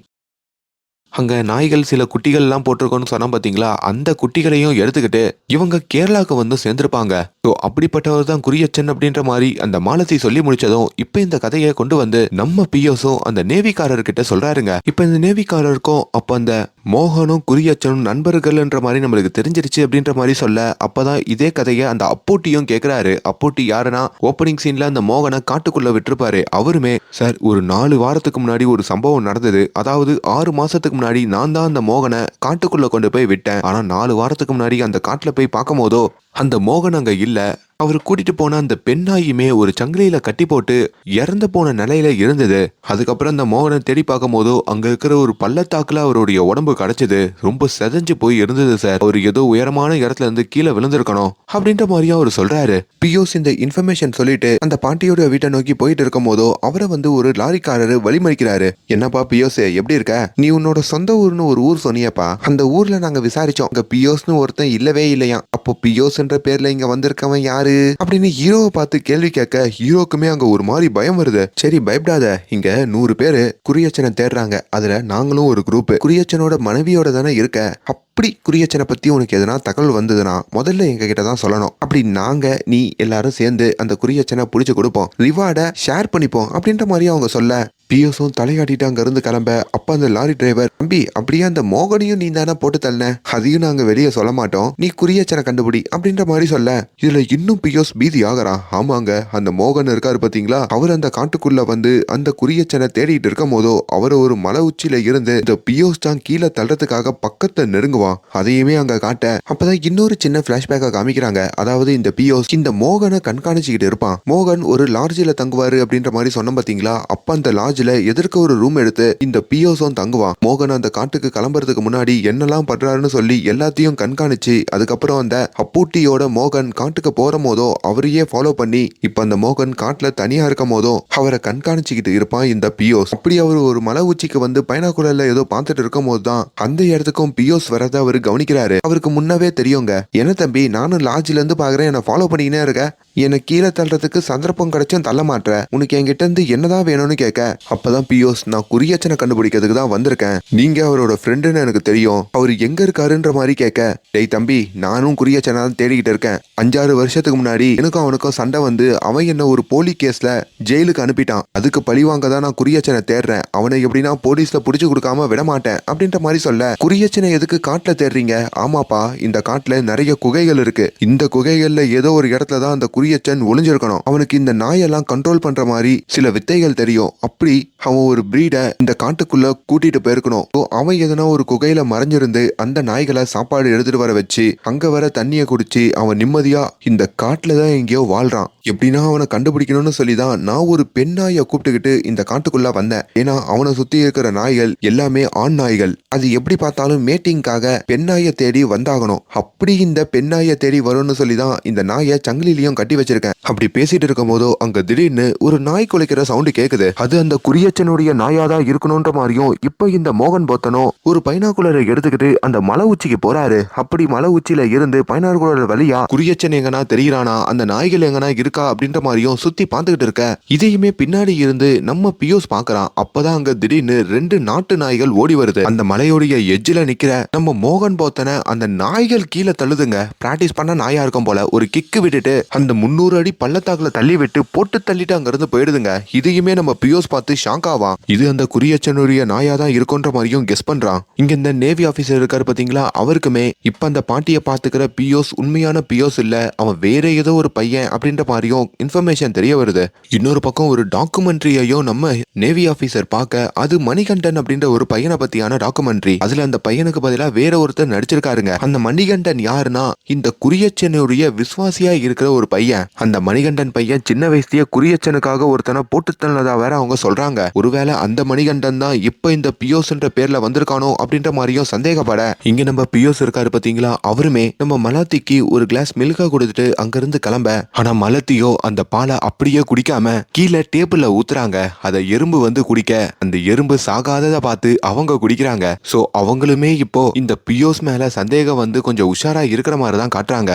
அங்க நாய்கள் சில குட்டிகள் எல்லாம் போட்டிருக்கோன்னு சொன்னா பாத்தீங்களா, அந்த குட்டிகளையும் எடுத்துக்கிட்டு இவங்க கேரளாக்கு வந்து சேர்ந்திருப்பாங்க. ஸோ அப்படிப்பட்டவர் தான் குறியச்சன் அப்படின்ற மாதிரி அந்த மாலதி சொல்லி முடிச்சதும் இப்ப இந்த கதையை கொண்டு வந்து நம்ம பியோஸும் அந்த நேவிக்காரர்கிட்ட சொல்றாருங்க. இப்ப இந்த நேவிக்காரருக்கும் அப்ப அந்த மோகனும் குறியச்சனும் நண்பர்கள்ன்ற மாதிரி நம்மளுக்கு தெரிஞ்சிருச்சு அப்படின்ற மாதிரி சொல்ல, அப்பதான் இதே கதையை அந்த அப்போட்டியும் கேட்கிறாரு. அப்போட்டி யாருன்னா, ஓப்பனிங் சீன்ல அந்த மோகனை காட்டுக்குள்ள விட்டுருப்பாரு. அவருமே சார், ஒரு 4 வாரத்துக்கு முன்னாடி ஒரு சம்பவம் நடந்தது, அதாவது 6 மாசத்துக்கு முன்னாடி நான் தான் அந்த மோகனை காட்டுக்குள்ள கொண்டு போய் விட்டேன். ஆனா 4 வாரத்துக்கு முன்னாடி அந்த காட்டுல போய் பார்க்கும் போதோ அந்த மோகன் அங்க இல்ல. அவர் கூட்டிட்டு போன அந்த பெண்ணாயுமே ஒரு சங்கிலியில கட்டி போட்டு இறந்து போன நிலையில இருந்தது. அதுக்கப்புறம் அந்த மோகனை தேடி பார்க்கும் போதோ அங்க இருக்கிற ஒரு பள்ளத்தாக்குல அவருடைய உடம்பு கிடைச்சது. ரொம்ப செதஞ்சு போய் இருந்தது சார். அவர் ஏதோ உயரமான இடத்துல இருந்து கீழே விழுந்திருக்கணும் அப்படின்ற மாதிரியா அவர் சொல்றாரு. பியோஸ் இந்த இன்ஃபர்மேஷன் சொல்லிட்டு அந்த பாட்டியோட வீட்டை நோக்கி போயிட்டு இருக்கும் போதோ அவரை வந்து ஒரு லாரிக்காரரு வழிமறிக்கிறாரு. என்னப்பா பியோஸ், எப்படி இருக்க? நீ உன்னோட சொந்த ஊர்னு ஒரு ஊர் சொன்னியப்பா, அந்த ஊர்ல நாங்க விசாரிச்சோம், அங்க பியோஸ்னு ஒருத்தன் இல்லவே இல்லையா. அப்போ பியோஸ் என்ற பேர்ல இங்க வந்திருக்கவன் யாரு அப்படின்னு ஹீரோவை பார்த்து கேள்வி கேட்க, ஹீரோக்குமே அங்க ஒரு மாதிரி பயம் வருது. சரி பயப்படாத, இங்க 100 பேரு குறியச்சனை தேடுறாங்க, அதுல நாங்களும் ஒரு குரூப். குறியச்சனோட மனைவியோட தானே இருக்க, அப்படி குறியச்சனை பத்தி உனக்கு எதனா தகவல் வந்ததுன்னா முதல்ல எங்க கிட்ட தான் சொல்லணும். அப்படி நாங்க நீ எல்லாரும் சேர்ந்து அந்த குறியச்சனை புடிச்சு கொடுப்போம், ரிவார்டை ஷேர் பண்ணிப்போம் அப்படின்ற மாதிரி அவங்க சொல்ல, பியோஸும் தலையாட்டிட்டு அங்க இருந்து கிளம்ப, அப்ப அந்த லாரி டிரைவர், தம்பி அப்படியே அந்த மோகனையும் நீ தானே போட்டு தள்ளன, அதையும் நாங்க வெளியே சொல்ல மாட்டோம், நீ குறியச்சனை கண்டுபிடி அப்படின்ற மாதிரி சொல்ல, இதுல இன்னும் பியோஸ் பீதி ஆகிறான். ஆமாங்க, அந்த மோகன் இருக்காரு பாத்தீங்களா, அவர் அந்த காட்டுக்குள்ள வந்து அந்த குறியச்சனை தேடிட்டு இருக்கும் போதோ அவரை ஒரு மலை உச்சியில இருந்து இந்த பியோஸ் தான் கீழே தள்ளுறதுக்காக பக்கத்தை நெருங்குவான். அதையுமே அங்க காட்ட, அப்பதான் இன்னொரு சின்ன பிளாஷ்பேக்கை காமிக்கிறாங்க. அதாவது இந்த பியோஸ் இந்த மோகனை கண்காணிச்சுக்கிட்டு இருப்பான். மோகன் ஒரு லாட்ஜில தங்குவாரு அப்படின்ற மாதிரி சொன்ன பாத்தீங்களா, அப்ப அந்த லாட்ஜ் எதற்கு ஒரு ரூம் எடுத்து இந்த பியோஸும் தங்குவான். மோகன் அந்த காட்டுக்கு கிளம்புறதுக்கு முன்னாடி என்னெல்லாம் பண்றாருன்னு சொல்லி எல்லாத்தையும் கண்காணிச்சு, அதுக்கப்புறம் அந்த அப்பூட்டியோட மோகன் காட்டுக்கு போற போதோ அவரையே ஃபாலோ பண்ணி இப்ப அந்த மோகன் காட்டுல தனியா இருக்கும் போதோ அவரை கண்காணிச்சுக்கிட்டு இருப்பான் இந்த பியோஸ். அப்படி அவர் ஒரு மலை உச்சிக்கு வந்து பைனாகுலர்ல ஏதோ பார்த்துட்டு இருக்கும் போதுதான் அந்த இடத்துக்கும் பியோஸ் வரத அவரு கவனிக்கிறாரு. அவருக்கு முன்னவே தெரியுங்க, என்ன தம்பி நானும் லாட்ஜ்ல இருந்து பாக்குறேன், என்ன ஃபாலோ பண்ணிக்கினே இருக்க, என்ன கீழே தள்ளுறதுக்கு சந்தர்ப்பம் கிடைச்சும் தள்ள மாட்டேற, உனக்கு என்கிட்ட இருந்து என்னதான் வேணும்னு கேட்க, அப்பதான் பியோஸ், நான் குறியச்சனை கண்டுபிடிக்கிறதுக்கு தான் வந்திருக்கேன், நீங்க அவரோட ஃப்ரெண்டுன்னு எனக்கு தெரியும், அவர் எங்க இருக்காருன்ற மாதிரி கேட்க, டேய் தம்பி நானும் குறியச்சனை தான் தேடிக்கிட்டு இருக்கேன், 5-6 வருஷத்துக்கு முன்னாடி எனக்கும் அவனுக்கும் சண்டை வந்து அவன் என்ன ஒரு போலி கேஸ்ல ஜெயிலுக்கு அனுப்பிட்டான், அதுக்கு பழிவாங்க தான் நான் குறியச்சனை தேடுறேன், அவனை எப்படின்னா போலீஸ்ல புடிச்சு கொடுக்காம விட மாட்டேன் அப்படின்ற மாதிரி சொல்ல, குறியச்சனை எதுக்கு காட்டுல தேடுறீங்க? ஆமாப்பா, இந்த காட்டுல நிறைய குகைகள் இருக்கு, இந்த குகைகள்ல ஏதோ ஒரு இடத்துல தான் அந்த குறியச்சன் ஒளிஞ்சிருக்கணும், அவனுக்கு இந்த நாயெல்லாம் கண்ட்ரோல் பண்ற மாதிரி சில வித்தைகள் தெரியும், அப்படி அவன் ஒரு பிரீட இந்த காட்டுக்குள்ள கூட்டிட்டு போயிருக்கணும், அவன் எதனா ஒரு குகையில மறைஞ்சிருந்து அந்த நாய்களை சாப்பாடு எடுத்துட்டு வர வச்சு அங்க வர தண்ணிய குடிச்சு அவன் நிம்மதியா இந்த காட்டுல தான் எங்கேயோ வாழ்றான், எப்படின்னா அவனை கண்டுபிடிக்கணும்னு சொல்லிதான் நான் ஒரு பெண் நாயை கூப்பிட்டுக்கிட்டு இந்த காட்டுக்குள்ள வந்தேன், ஏன்னா அவனை சுத்தி இருக்கிற நாய்கள் எல்லாமே ஆண் நாய்கள், அது எப்படி பார்த்தாலும் மேட்டிங்காக பெண் நாயை தேடி வந்தாகணும், அப்படி இந்த பெண் நாயை தேடி வரும்னு சொல்லிதான் இந்த நாயை சங்கிலிலையும் கட்டி வச்சிருக்கேன். அப்படி பேசிட்டு இருக்கும் போதோ அங்க திடீர்னு ஒரு நாய் குலைக்கிற சவுண்டு கேக்குது. அது அந்த குறியச்சனுடைய நாயாதான் இருக்கணும்ன்ற மாதிரியும் இப்ப இந்த மோகன் போத்தனும் ஒரு பைனாகுலரை எடுத்துக்கிட்டு அந்த மலை உச்சிக்கு போறாரு. அப்படி மலை உச்சியில இருந்து பைனாகுலர் வழியா குறியச்சன் எங்கனா தெரியுறானா, அந்த நாய்கள் எங்கனா இருக்கா அப்படின்ற மாதிரியும் சுத்தி பார்த்துக்கிட்டு இருக்க, இதையுமே பின்னாடி இருந்து நம்ம பியோஸ் பாக்குறான். அப்பதான் அங்க திடீர்னு 2 நாட்டு நாய்கள் ஓடி வருது. அந்த மலையோடைய எஜ்ஜில நிக்கிற நம்ம மோகன் போத்தனை அந்த நாய்கள் கீழே தள்ளுதுங்க. பிராக்டிஸ் பண்ண நாயா இருக்கும் போல ஒரு கிக்கு விட்டுட்டு அந்த 300 அடி பள்ளத்தாக்குல தள்ளி விட்டு போட்டு தள்ளிட்டு அங்க இருந்து போயிடுதுங்க. இதையுமே நம்ம பியோஸ் பார்த்து ஷாக் ஆவான். இது அந்த குறியச்சனுடைய நாயா தான் இருக்குன்ற மாதிரியும் கெஸ் பண்றான். இங்க இந்த நேவி ஆபீசர் இருக்காரு பாத்தீங்களா, அவருக்குமே இப்ப அந்த பாட்டியை பாத்துக்கிற பியோஸ் உண்மையான பியோஸ் இல்ல, அவன் வேற ஏதோ ஒரு பையன் அப்படின்ற மாதிரி மாதிரியும் இன்ஃபர்மேஷன் தெரிய வருது. இன்னொரு பக்கம் ஒரு டாக்குமெண்ட்ரியையும் நம்ம நேவி ஆபீசர் பார்க்க, அது மணிகண்டன் அப்படின்ற ஒரு பையனை பத்தியான டாக்குமெண்ட்ரி. அதுல அந்த பையனுக்கு பதிலா வேற ஒருத்தர் நடிச்சிருக்காருங்க. அந்த மணிகண்டன் யாருன்னா இந்த குறியச்சனுடைய விசுவாசியா இருக்கிற ஒரு பையன். அந்த மணிகண்டன் பையன் சின்ன வயசுலயே குறியச்சனுக்காக ஒருத்தனை போட்டு தள்ளதா வேற அவங்க சொல்றாங்க. ஒருவேளை அந்த மணிகண்டன் தான் இப்ப இந்த பியோஸ்ன்ற பேர்ல வந்திருக்கானோ அப்படின்ற மாதிரியும் சந்தேகப்பட, இங்க நம்ம பியோஸ் இருக்காரு பாத்தீங்களா, அவருமே நம்ம மலாத்திக்கு ஒரு கிளாஸ் மில்கா கொடுத்துட்டு அங்கிருந்து கிளம்ப, ஆனா மலத்தியோ அந்த பாலை அப்படியே குடிக்காம கீழே டேபிள்ல ஊத்துறாங்க. அதை எறும்பு வந்து குடிக்க, அந்த எறும்பு சாகாததை பார்த்து அவங்க குடிக்கிறாங்க. சோ அவங்களுமே இப்போ இந்த பியோஸ் மேல சந்தேகம் வந்து கொஞ்சம் உஷாரா இருக்கிற மாதிரி தான் காட்டுறாங்க.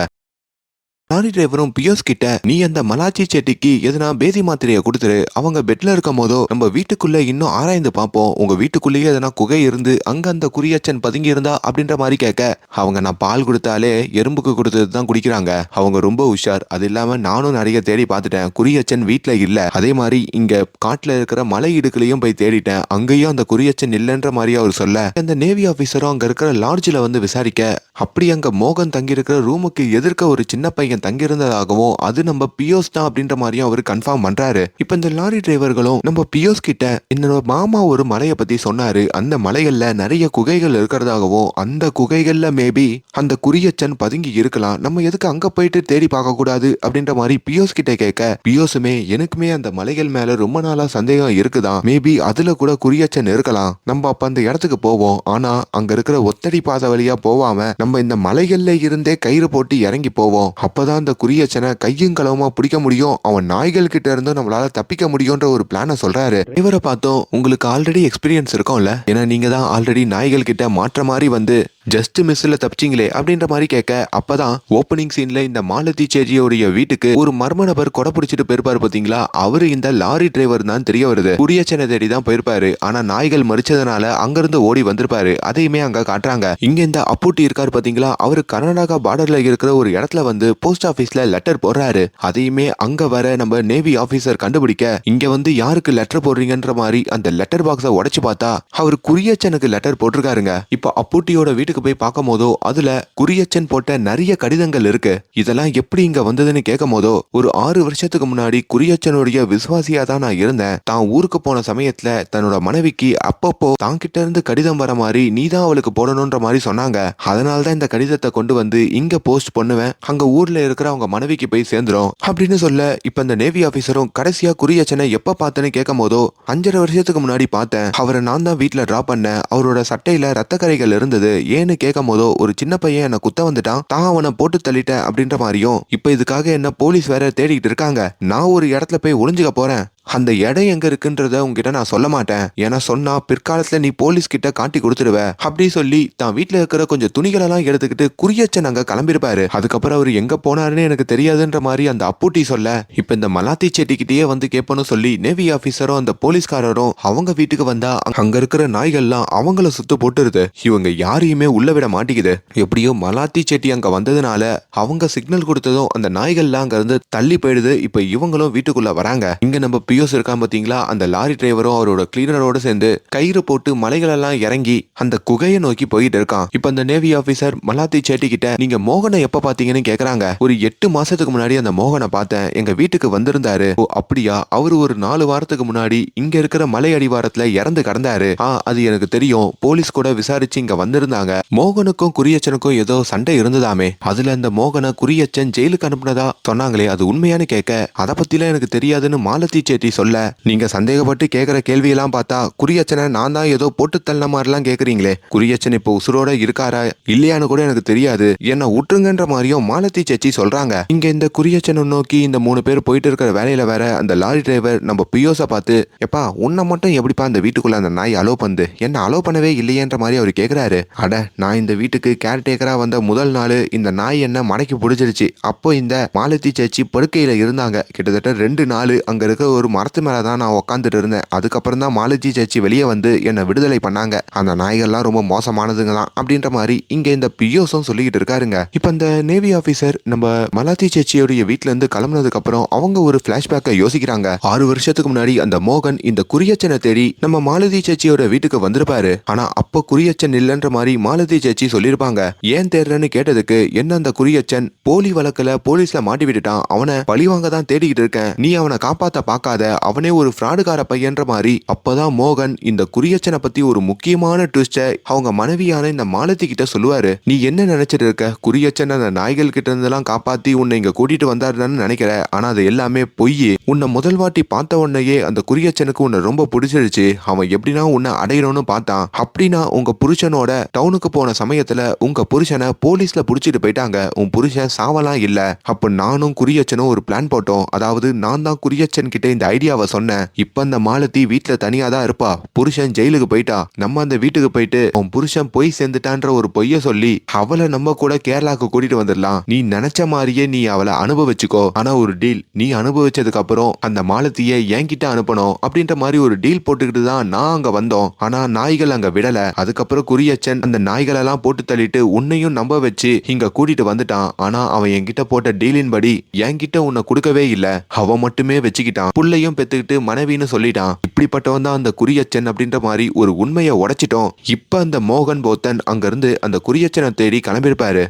லாரி டிரைவரும் பியோஸ் கிட்ட, நீ அந்த மலாச்சி செட்டிக்கு எதுனா பேதி மாத்திரையை கொடுத்துரு, அவங்க பெட்ல இருக்கும் போதோ நம்ம வீட்டுக்குள்ள இன்னும் ஆராய்ந்து பார்ப்போம், உங்க வீட்டுக்குள்ளேயே எதனா குகை இருந்து அங்க அந்த குறியச்சன் பதுங்கி இருந்தா அப்படின்ற மாதிரி கேட்க, அவங்க நான் பால் கொடுத்தாலே எறும்புக்கு கொடுத்தது தான் குடிக்கிறாங்க, அவங்க ரொம்ப உஷார், அது இல்லாம நானும் நிறைய தேடி பார்த்துட்டேன், குறியச்சன் வீட்டுல இல்ல, அதே மாதிரி இங்க காட்டுல இருக்கிற மலை இடுக்குலையும் போய் தேடிட்டேன், அங்கேயும் அந்த குறியச்சன் இல்லைன்ற மாதிரி அவர் சொல்ல, அந்த நேவி ஆபீசரும் அங்க இருக்கிற லாட்ஜில் வந்து விசாரிக்க, அப்படி அங்க மோகன் தங்கி இருக்கிற ரூமுக்கு எதிர்க்க ஒரு சின்ன பையன் தங்கியிருந்ததாகவும் அது நம்ம பியோஸ் தான் அப்படின்ற மாதிரியும் அவர் கன்ஃபார்ம் பண்றாரு. இப்ப இந்த லாரி டிரைவர்களும் நம்ம பியோஸ் கிட்ட, என்னோட மாமா ஒரு மலையை பத்தி சொன்னாரு, அந்த மலைகள்ல நிறைய குகைகள் இருக்கிறதாகவும் அந்த குகைகள்ல மேபி அந்த குறியச்சன் பதுங்கி இருக்கலாம், நம்ம எதுக்கு அங்க போயிட்டு தேடி பார்க்க கூடாது அப்படின்ற மாதிரி பியோஸ் கிட்ட கேட்க, பியோஸுமே எனக்குமே அந்த மலைகள் மேல ரொம்ப நாளா சந்தேகம் இருக்குதான், மேபி அதுல கூட குறியச்சன் இருக்கலாம், நம்ம அப்ப அந்த இடத்துக்கு போவோம், ஆனா அங்க இருக்கிற ஒத்தடி பாதை வழியா போவாம நம்ம இந்த மலைகள்ல இருந்தே கயிறு போட்டு இறங்கி போவோம், அப்பதான் அந்த குறியச்சனை கையும் களவுமா பிடிக்க முடியும், அவன் நாய்கள் கிட்ட இருந்து நம்மளால தப்பிக்க முடியும்ன்ற ஒரு பிளான சொல்றாரு. டிரைவரை பார்த்தோம், உங்களுக்கு ஆல்ரெடி எக்ஸ்பீரியன்ஸ் இருக்கும்ல, ஏன்னா நீங்க தான் ஆல்ரெடி நாய்கள் கிட்ட மாற்ற மாதிரி வந்து ஜஸ்ட் மிஸ்ல தப்பிச்சிங்களே அப்படின்ற மாதிரி கேட்க, அப்பதான் ஓப்பனிங் சீன்ல இந்த மாலதி சேரியோடைய வீட்டுக்கு ஒரு மர்ம நபர் கொடை பிடிச்சிட்டு போயிருப்பாரு பாத்தீங்களா, அவரு இந்த லாரி டிரைவர் தான் தெரிய வருது. குறியச்சனை தேடி தான் போயிருப்பாரு, ஆனா நாய்கள் மறிச்சதுனால அங்கிருந்து ஓடி வந்திருப்பாரு, அதையுமே அங்க காட்டுறாங்க. இங்க இந்த அப்பூட்டி இருக்காரு பாத்தீங்களா, அவரு கர்நாடகா பார்டர்ல இருக்கிற ஒரு இடத்துல வந்து போஸ்ட் ஆபீஸ்ல லெட்டர் போடுறாரு, அதையுமே அங்க வர நம்ம நேவி ஆபீசர் கண்டுபிடிக்க, இங்க வந்து யாருக்கு லெட்டர் போடுறீங்கன்ற மாதிரி அந்த லெட்டர் பாக்ஸை உடைச்சு பார்த்தா அவர் குறியச்சனுக்கு லெட்டர் போட்டிருக்காருங்க. இப்ப அப்பூட்டியோட வீட்டுக்கு போய் பார்க்கும் போதோ அதுல குறியச்சன் போட்ட நிறைய கடிதங்கள் இருக்கு. இதெல்லாம் எப்படி இங்க வந்ததுன்னு கேட்கும் போதோ, ஒரு 6 வருஷத்துக்கு முன்னாடி குறியச்சனுடைய விசுவாசியா தான் நான் இருந்தேன், தான் ஊருக்கு போன சமயத்துல தன்னோட மனைவிக்கு அப்பப்போ தான் கிட்ட இருந்து கடிதம் வர மாதிரி நீதான் அவளுக்கு போடணும்ன்ற மாதிரி சொன்னாங்க, அதனாலதான் இந்த கடிதத்தை கொண்டு வந்து இங்க போஸ்ட் பண்ணுவேன், அங்க ஊர்ல இருக்கிற அவங்க மனைவிக்கு போய் சேர்ந்துரும் அப்படின்னு சொல்ல, இப்ப இந்த நேவி ஆபீசரும் கடைசியா குறியச்சனை எப்ப பார்த்தேன்னு கேட்கும் போதோ, 5.5 வருஷத்துக்கு முன்னாடி பார்த்தேன், அவரை நான் தான் வீட்டுல டிராப் பண்ணேன், அவரோட சட்டையில ரத்த கரைகள் இருந்தது, ஏன்னு கேட்கும் போதோ ஒரு சின்ன பையன் என்ன குத்த வந்துட்டான், தான் அவனை போட்டு தள்ளிட்டேன் அப்படின்ற மாதிரியும், இப்ப இதுக்காக என்ன போலீஸ் வேற தேடிட்டு இருக்காங்க, நான் ஒரு இடத்துல போய் ஒளிஞ்சுக்க போறேன், அந்த இடம் எங்க இருக்குன்றத உங்ககிட்ட நான் சொல்ல மாட்டேன், ஏன்னா சொன்னா பிற்காலத்துல நீ போலீஸ் கிட்ட காட்டி கொடுத்துருவ அப்படி சொல்லி தான் வீட்டுல இருக்கிற கொஞ்சம் துணிகள் எல்லாம் எடுத்துக்கிட்டு குறியச்சன் அங்க கிளம்பிருப்பாரு. அதுக்கப்புறம் அவர் எங்க போனாருன்னு எனக்கு தெரியாதுன்ற மாதிரி அந்த அப்பூட்டி சொல்ல, இப்ப இந்த மலாத்தி செட்டிக்கிட்டே வந்து கேட்போன்னு சொல்லி நேவி ஆபீசரும் அந்த போலீஸ்காரரும் அவங்க வீட்டுக்கு வந்தா அங்க இருக்கிற நாய்கள்லாம் அவங்கள சுத்து போட்டுருது, இவங்க யாரையுமே உள்ள விட மாட்டேங்குது. எப்படியோ மலாத்தி செட்டி அங்க வந்ததுனால அவங்க சிக்னல் கொடுத்ததும் அந்த நாய்கள்லாம் அங்க இருந்து தள்ளி போயிடுது. இப்ப இவங்களும் வீட்டுக்குள்ள வராங்க. இங்க நம்ம பியோஸ் இருக்கான் பாத்தீங்களா, அந்த லாரி டிரைவரும் அவரோட கிளீனரோட சேர்ந்து கயிறு போட்டு மலைகள் எல்லாம் இறங்கி அந்த குகையை நோக்கி போயிட்டு இருக்கான். இப்ப அந்த நேவி ஆபீசர் மலாத்தி சேட்டி கிட்ட, நீங்க மோகனை எப்ப பாத்தீங்கன்னு கேக்குறாங்க. ஒரு 8 மாசத்துக்கு முன்னாடி அந்த மோகனை பார்த்தேன், எங்க வீட்டுக்கு வந்திருந்தாரு. ஓ அப்படியா, அவரு ஒரு 4 வாரத்துக்கு முன்னாடி இங்க இருக்கிற மலை அடிவாரத்துல இறந்து கிடந்தாரு. அது எனக்கு தெரியும், போலீஸ் கூட விசாரிச்சு இங்க வந்திருந்தாங்க. மோகனுக்கும் குறியச்சனுக்கும் ஏதோ சண்டை இருந்ததாமே, அதுல அந்த மோகனை குறியச்சன் ஜெயிலுக்கு அனுப்புனதா சொன்னாங்களே, அது உண்மையானு கேட்க, அதை பத்திலாம் எனக்கு தெரியாதுன்னு மாலத்தி சேட்டி சொல்ல, நீங்க சந்தேகப்பட்டு கேட்கிற கேள்வியெல்லாம் பார்த்தா குறியச்சனை நான் தான் ஏதோ போட்டு தள்ள மாதிரிலாம் கேக்குறீங்களே, குறியச்சன் இப்போ உசுரோட இருக்காரா இல்லையான்னு கூட எனக்கு தெரியாது, என்ன விட்டுருங்கன்ற மாதிரியும் மாலத்தி சேச்சி சொல்றாங்க. இங்க இந்த குறியச்சனை நோக்கி இந்த 3 பேர் போயிட்டு இருக்கிற வேலையில வேற அந்த லாரி டிரைவர் நம்ம பியோஸை பார்த்து, எப்பா உன்னை மட்டும் எப்படிப்பா அந்த வீட்டுக்குள்ள அந்த நாய் அலோ பண்ணுது, என்ன அலோ பண்ணவே இல்லையன்ற மாதிரி அவர் கேக்குறாரு. அட நான் இந்த வீட்டுக்கு கேர்டேக்கரா வந்த முதல் நாள் இந்த நாய் என்ன மடக்கி பிடிச்சிருச்சு, அப்போ இந்த மாலத்தி சேச்சி படுக்கையில இருந்தாங்க, கிட்டத்தட்ட 2 நாள் அங்க இருக்க ஒரு மரத்து மேலதான் நான் உட்காந்துட்டு இருந்தேன். அதுக்கப்புறம் தான் மாலதி சேச்சி வெளியே வந்து என்னை விடுதலை பண்ணாங்க. அந்த நாய்கள்லாம் ரொம்ப மோசமானதுங்க தான் அப்படின்ற மாதிரி இங்க இந்த பியோஸும் சொல்லிக்கிட்டு இருக்காருங்க. இப்ப இந்த நேவி ஆபீசர் நம்ம மலாத்தி சேச்சியோடைய வீட்டுல இருந்து கிளம்புனதுக்கு அப்புறம் அவங்க ஒரு பிளாஷ்பேக்கை யோசிக்கிறாங்க. 6 வருஷத்துக்கு முன்னாடி அந்த மோகன் இந்த குறியச்சனை தேடி நம்ம மாலதி சேச்சியோட வீட்டுக்கு வந்திருப்பாரு. ஆனா அப்ப குறியச்சன் இல்லன்ற மாதிரி மாலதி சேச்சி சொல்லிருப்பாங்க. ஏன் தேடுறேன்னு கேட்டதுக்கு என்ன அந்த குறியச்சன் போலி வழக்குல போலீஸ்ல மாட்டி விட்டுட்டான், அவனை பழிவாங்க தான் தேடிக்கிட்டு இருக்கேன், நீ அவனை காப்பாத்த பாக்காத, அவனே ஒரு ஃப்ராடுகார பையன்ற மாதிரி. அப்பதான் மோகன் இந்த குறியச்சனை பத்தி ஒரு முக்கியமான ட்விஸ்ட அவங்க மனைவியான இந்த மாலதி கிட்ட சொல்லுவாரு. நீ என்ன நினைச்சிட்டு இருக்க, குறியச்சன் அந்த நாய்கள் கிட்ட இருந்தெல்லாம் காப்பாத்தி உன்னை இங்க கூட்டிட்டு வந்தாருன்னு நினைக்கிற, ஆனா அது எல்லாமே பொய். உன்னை முதல் வாட்டி பார்த்த உடனேயே அந்த குறியச்சனுக்கு உன்னை ரொம்ப பிடிச்சிருச்சு, அவன் எப்படின்னா உன்னை அடையணும்னு பார்த்தான். அப்படின்னா உங்க புருஷனோட டவுனுக்கு போன சமயத்துல உங்க புருஷனை போலீஸ்ல புடிச்சிட்டு போயிட்டாங்க, உன் புருஷன் சாவலாம் இல்ல. அப்ப நானும் குறியச்சனும் ஒரு பிளான் போட்டோம், அதாவது நான் தான் குறியச்சன் கிட்ட இந்த ஐடியாவை சொன்னேன். இப்ப அந்த மாலதி வீட்டுல தனியா தான் இருப்பா, புருஷன் ஜெயிலுக்கு போயிட்டா, நம்ம அந்த வீட்டுக்கு போயிட்டு உன் புருஷன் போய் சேர்ந்துட்டான்ற ஒரு பொய்ய சொல்லி அவளை நம்ம கூட கேரளாக்கு கூட்டிட்டு வந்துடலாம், நீ நினைச்ச மாதிரியே நீ அவளை அனுபவிச்சுக்கோ, ஆனா ஒரு டீல், நீ அனுபவிச்சதுக்கு அப்புறம் அந்த மாலத்திய என்கிட்ட அனுப்பணும் அப்படின்ற மாதிரி ஒரு டீல் போட்டுக்கிட்டு தான் நான் அங்க வந்தோம். ஆனா நாய்கள் அங்க விடல. அதுக்கப்புறம் குறியச்சன் அந்த நாய்களெல்லாம் போட்டு தள்ளிட்டு உன்னையும் நம்ப வச்சு இங்க கூட்டிட்டு வந்துட்டான். ஆனா அவன் என்கிட்ட போட்ட டீலின் படி என்கிட்ட உன்னை கொடுக்கவே இல்ல, அவன் மட்டுமே வச்சுக்கிட்டான், புள்ளையும் பெத்துக்கிட்டு மனைவின்னு சொல்லிட்டான். இப்படிப்பட்டவன் தான் அந்த குறியச்சன் அப்படின்ற மாதிரி ஒரு உண்மையை உடைச்சிட்டோம். இப்ப அந்த மோகன் போத்தன் அங்க இருந்து அந்த குறியச்சனை தேடி கிளம்பியிருப்பாரு.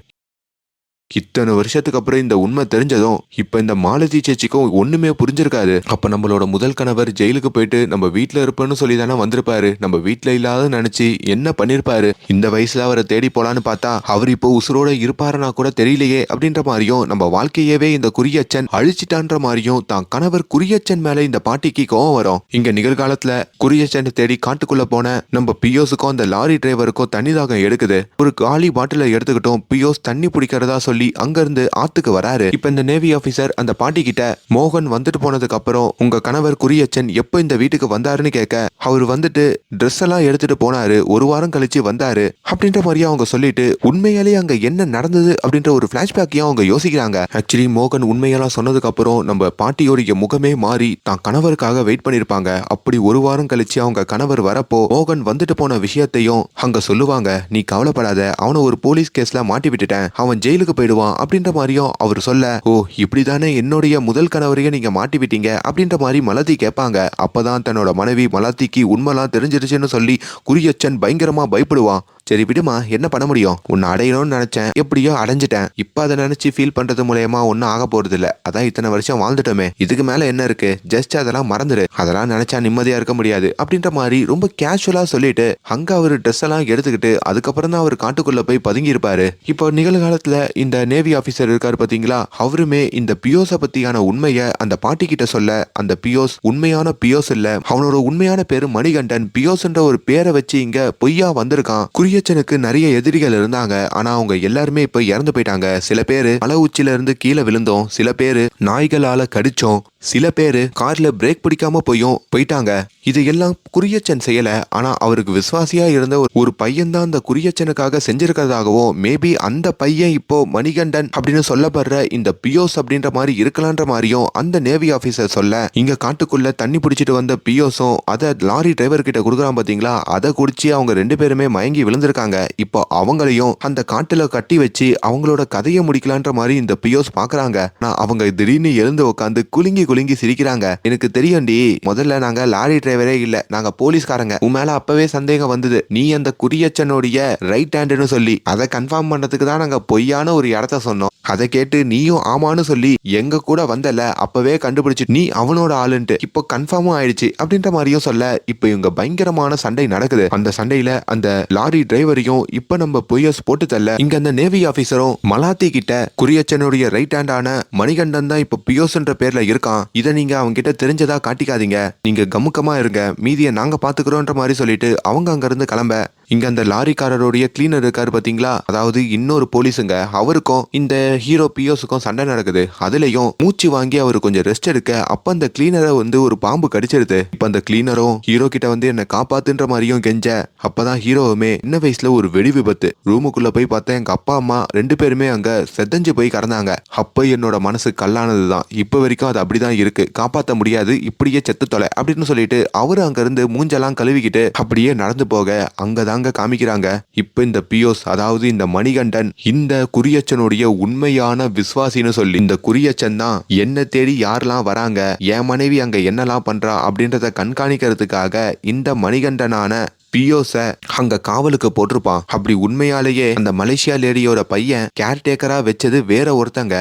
இத்தனை வருஷத்துக்கு அப்புறம் இந்த உண்மை தெரிஞ்சதும் இப்ப இந்த மாலதி சேச்சிக்கும் ஒண்ணுமே புரிஞ்சிருக்காது. அப்ப நம்மளோட முதல் கணவர் ஜெயிலுக்கு போயிட்டு நம்ம வீட்டுல இருப்பேன்னு சொல்லி தானே வந்திருப்பாரு, நம்ம வீட்டுல இல்லாத நினைச்சு என்ன பண்ணிருப்பாரு, இந்த வயசுல அவரை தேடி போலான்னு பார்த்தா அவர் இப்போ உசுரோட இருப்பாருன்னா கூட தெரியலையே அப்படின்ற மாதிரியும், நம்ம வாழ்க்கையவே இந்த குறியச்சன் அழிச்சிட்டான்ற மாதிரியும் தான் கணவர் குறியச்சன் மேல இந்த பாட்டிக்கு கோவம் வரும். இங்க நிகழ்காலத்துல குறியச்சன் தேடி காட்டுக்குள்ள போன நம்ம பியோஸுக்கும் அந்த லாரி டிரைவருக்கும் தண்ணி தாகம் எடுக்குது. ஒரு காலி பாட்டில எடுத்துக்கிட்டோம், பியோஸ் தண்ணி பிடிக்கிறதா சொல்லி அங்க இருந்து ஆத்துக்கு வராரு. இப்ப இந்த நேவி ஆபீசர் அந்த பாட்டி கிட்ட மோகன் வந்துட்டு போனதுக்கு அப்புறம் உங்க கணவர் குறியச்சன் எப்ப இந்த வீட்டுக்கு வந்தாருன்னு கேட்க, அவர் வந்துட்டு ட்ரெஸ் எல்லாம் எடுத்துட்டு போனாரு, ஒரு வாரம் கழிச்சு வந்தாரு அப்படின்ற மாதிரியா அவங்க சொல்லிட்டு உண்மையாலே அங்க என்ன நடந்தது அப்படின்ற ஒரு பிளாஷ்பேக்கையும் அவங்க யோசிக்கிறாங்க. ஆக்சுவலி மோகன் உண்மையெல்லாம் சொன்னதுக்கு அப்புறம் நம்ம பாட்டியோடைய முகமே மாறி தான் கணவருக்காக வெயிட் பண்ணிருப்பாங்க. அப்படி ஒரு வாரம் கழிச்சு அவங்க கணவர் வரப்போ மோகன் வந்துட்டு போன விஷயத்தையும் அங்க சொல்லுவாங்க. நீ கவலைப்படாத, அவனை ஒரு போலீஸ் கேஸ்ல மாட்டி விட்டுட்டேன், அவன் ஜெயிலுக்கு போயிடுவான் அப்படின்ற மாதிரியும் அவர் சொல்ல, ஓ இப்படிதானே என்னுடைய முதல் கணவரையே நீங்க மாட்டி விட்டீங்க அப்படின்ற மாதிரி மலதி கேட்பாங்க. அப்பதான் தன்னோட மனைவி மலதிக்கு உண்மைலாம் தெரிஞ்சிருச்சுன்னு சொல்லி குறியச்சன் பயங்கரமா பயப்படுவான். சரி விடுமா, என்ன பண்ண முடியும், உன்னை அடையணும்னு நினைச்சேன், எப்படியோ அடைஞ்சிட்டேன், இப்ப அதை நினைச்சு ஃபீல் பண்றது மூலயமா ஒன்னும் ஆக போறது இல்ல, அதான் இத்தனை வருஷம் வாழ்ந்துட்டோமே, இதுக்கு மேல என்ன இருக்கு, ஜஸ்ட் அதெல்லாம் மறந்துரு, அதெல்லாம் நினைச்சா நிம்மதியா இருக்க முடியாது அப்படின்ற மாதிரி ரொம்ப கேஷுவலா சொல்லிட்டு அங்க அவரு ட்ரெஸ் எல்லாம் எடுத்துக்கிட்டு அதுக்கப்புறம் தான் அவர் காட்டுக்குள்ள போய் பதுங்கி இருப்பாரு. இப்போ நிகழ்காலத்துல இந்த நேவி ஆபீசர் இருக்காரு பாத்தீங்களா, அவருமே இந்த பியோஸ பத்தியான உண்மைய அந்த பாட்டி கிட்ட சொல்ல, அந்த பியோஸ் உண்மையான பியோஸ் இல்ல, அவனோட உண்மையான பேரு மணிகண்டன், பியோஸ்ன்ற ஒரு பேரை வச்சு இங்க பொய்யா வந்திருக்கான். குறியச்சனுக்கு நிறைய எதிரிகள் இருந்தாங்க, ஆனா அவங்க எல்லாருமே இப்ப இறந்து போயிட்டாங்க. சில பேரு மலை உச்சில இருந்து கீழே விழுந்தோம், சில பேரு நாய்களால கடிச்சோம், சில பேரு கார்ல பிரேக் பிடிக்காம போயிட்டாங்க. இது எல்லாம் குறியச்சன் செய்யல, ஆனா அவருக்கு விசுவாசியா இருந்த ஒரு பையன் தான் அந்த குறியச்சனுக்காக செஞ்சிருக்கிறதாகவும், மேபி அந்த பையன் இப்போ மணிகண்டன் அப்படின்னு சொல்லப்படுற இந்த பியோஸ் அப்படின்ற மாதிரி இருக்கலான்ற மாதிரியும் அந்த நேவி ஆபீசர் சொல்ல, இங்க காட்டுக்குள்ள தண்ணி பிடிச்சிட்டு வந்த பியோஸும் அதை லாரி டிரைவர் கிட்ட கொடுக்குறான் பாத்தீங்களா, அதை குடிச்சு அவங்க 2 பேருமே மயங்கி விழுந்திருக்காங்க. இப்போ அவங்களையும் அந்த காட்டுல கட்டி வச்சு அவங்களோட கதையை முடிக்கலான்ற மாதிரி இந்த பியோஸ் பாக்குறாங்க. அவங்க திடீர்னு எழுந்து உட்காந்து குலுங்கி குலுங்கி சிரிக்கிறாங்க. எனக்கு தெரியும்டி, முதல்ல நாங்க லாரி டிரைவரே இல்ல, நாங்க போலீஸ்காரங்க, உன் மேல அப்பவே சந்தேகம் வந்தது, நீ அந்த குறியச்சனுடைய ரைட் ஹேண்டுன்னு சொல்லி அதை கன்ஃபார்ம் பண்றதுக்கு தான் நாங்க பொய்யான ஒரு இடத்த சொன்னோம். அதை கேட்டு நீயும் ஆமான்னு சொல்லி எங்க கூட வந்தல, அப்பவே கண்டுபிடிச்சு நீ அவனோட ஆளுன்ட்டு இப்போ கன்ஃபார்மும் ஆயிடுச்சு அப்படின்ற மாதிரியும் சொல்ல, இப்போ இவங்க பயங்கரமான சண்டை நடக்குது. அந்த சண்டையில அந்த லாரி டிரைவரையும் இப்ப நம்ம பொய்யஸ் போட்டு தள்ள, இங்க அந்த நேவி ஆபீசரும் மலாத்தி கிட்ட குறியச்சனுடைய ரைட் ஹேண்டான மணிகண்டன் தான் இப்ப பியோஸ்ன்ற பேர்ல இருக்கான், இதை நீங்க அவங்க கிட்ட தெரிஞ்சதா காட்டிக்காதீங்க, நீங்க கமுக்கமா இருங்க, மீதியை நாங்க பாத்துக்கிறோன்ற மாதிரி சொல்லிட்டு அவங்க அங்க இருந்து கிளம்ப, இங்க அந்த லாரிக்காரருடைய கிளீனர் இருக்காரு பாத்தீங்களா, அதாவது இன்னொரு போலீஸுங்க, அவருக்கும் இந்த ஹீரோ பியோஸுக்கும் சண்டை நடக்குது. அதுலயும் மூச்சு வாங்கி அவர் கொஞ்சம் ரெஸ்ட் எடுக்க அப்ப அந்த கிளீனரை ஒரு பாம்பு கடிச்சிருது. இப்ப அந்த கிளீனரும் ஹீரோ கிட்ட என்ன காப்பாத்துன்ற மாதிரியும் கெஞ்ச அப்பதான் ஹீரோவுமே சின்ன வயசுல ஒரு வெடி விபத்து, ரூமுக்குள்ள போய் பார்த்தேன் எங்க அப்பா அம்மா 2 பேருமே அங்க செதஞ்சு போய் கடந்தாங்க. அப்ப என்னோட மனசு கல்லானதுதான், இப்ப வரைக்கும் அது அப்படிதான் இருக்கு, காப்பாத்த முடியாது, இப்படியே செத்து தொலை அப்படின்னு சொல்லிட்டு அவரு அங்க இருந்து மூஞ்செல்லாம் கழுவிக்கிட்டு அப்படியே நடந்து போக அங்கதாங்க காமிக்கிறாங்க. இப்ப இந்த பியோஸ், அதாவது இந்த மணிகண்டன் இந்த குறியச்சனுடைய உண்மையான விசுவாசின்னு சொல்லி, இந்த குறியச்சன் தான் என்ன தேடி யாரெல்லாம் வராங்க, என் மனைவி அங்க என்னெல்லாம் பண்றா அப்படின்றத கண்காணிக்கிறதுக்காக இந்த மணிகண்டனான பியோஸ அங்க காவலுக்கு போட்டிருப்பான். அப்படி உண்மையாலேயே அந்த மலேசியா லேடியோட பையன் கேர்டேக்கரா வச்சது வேற ஒருத்தங்க,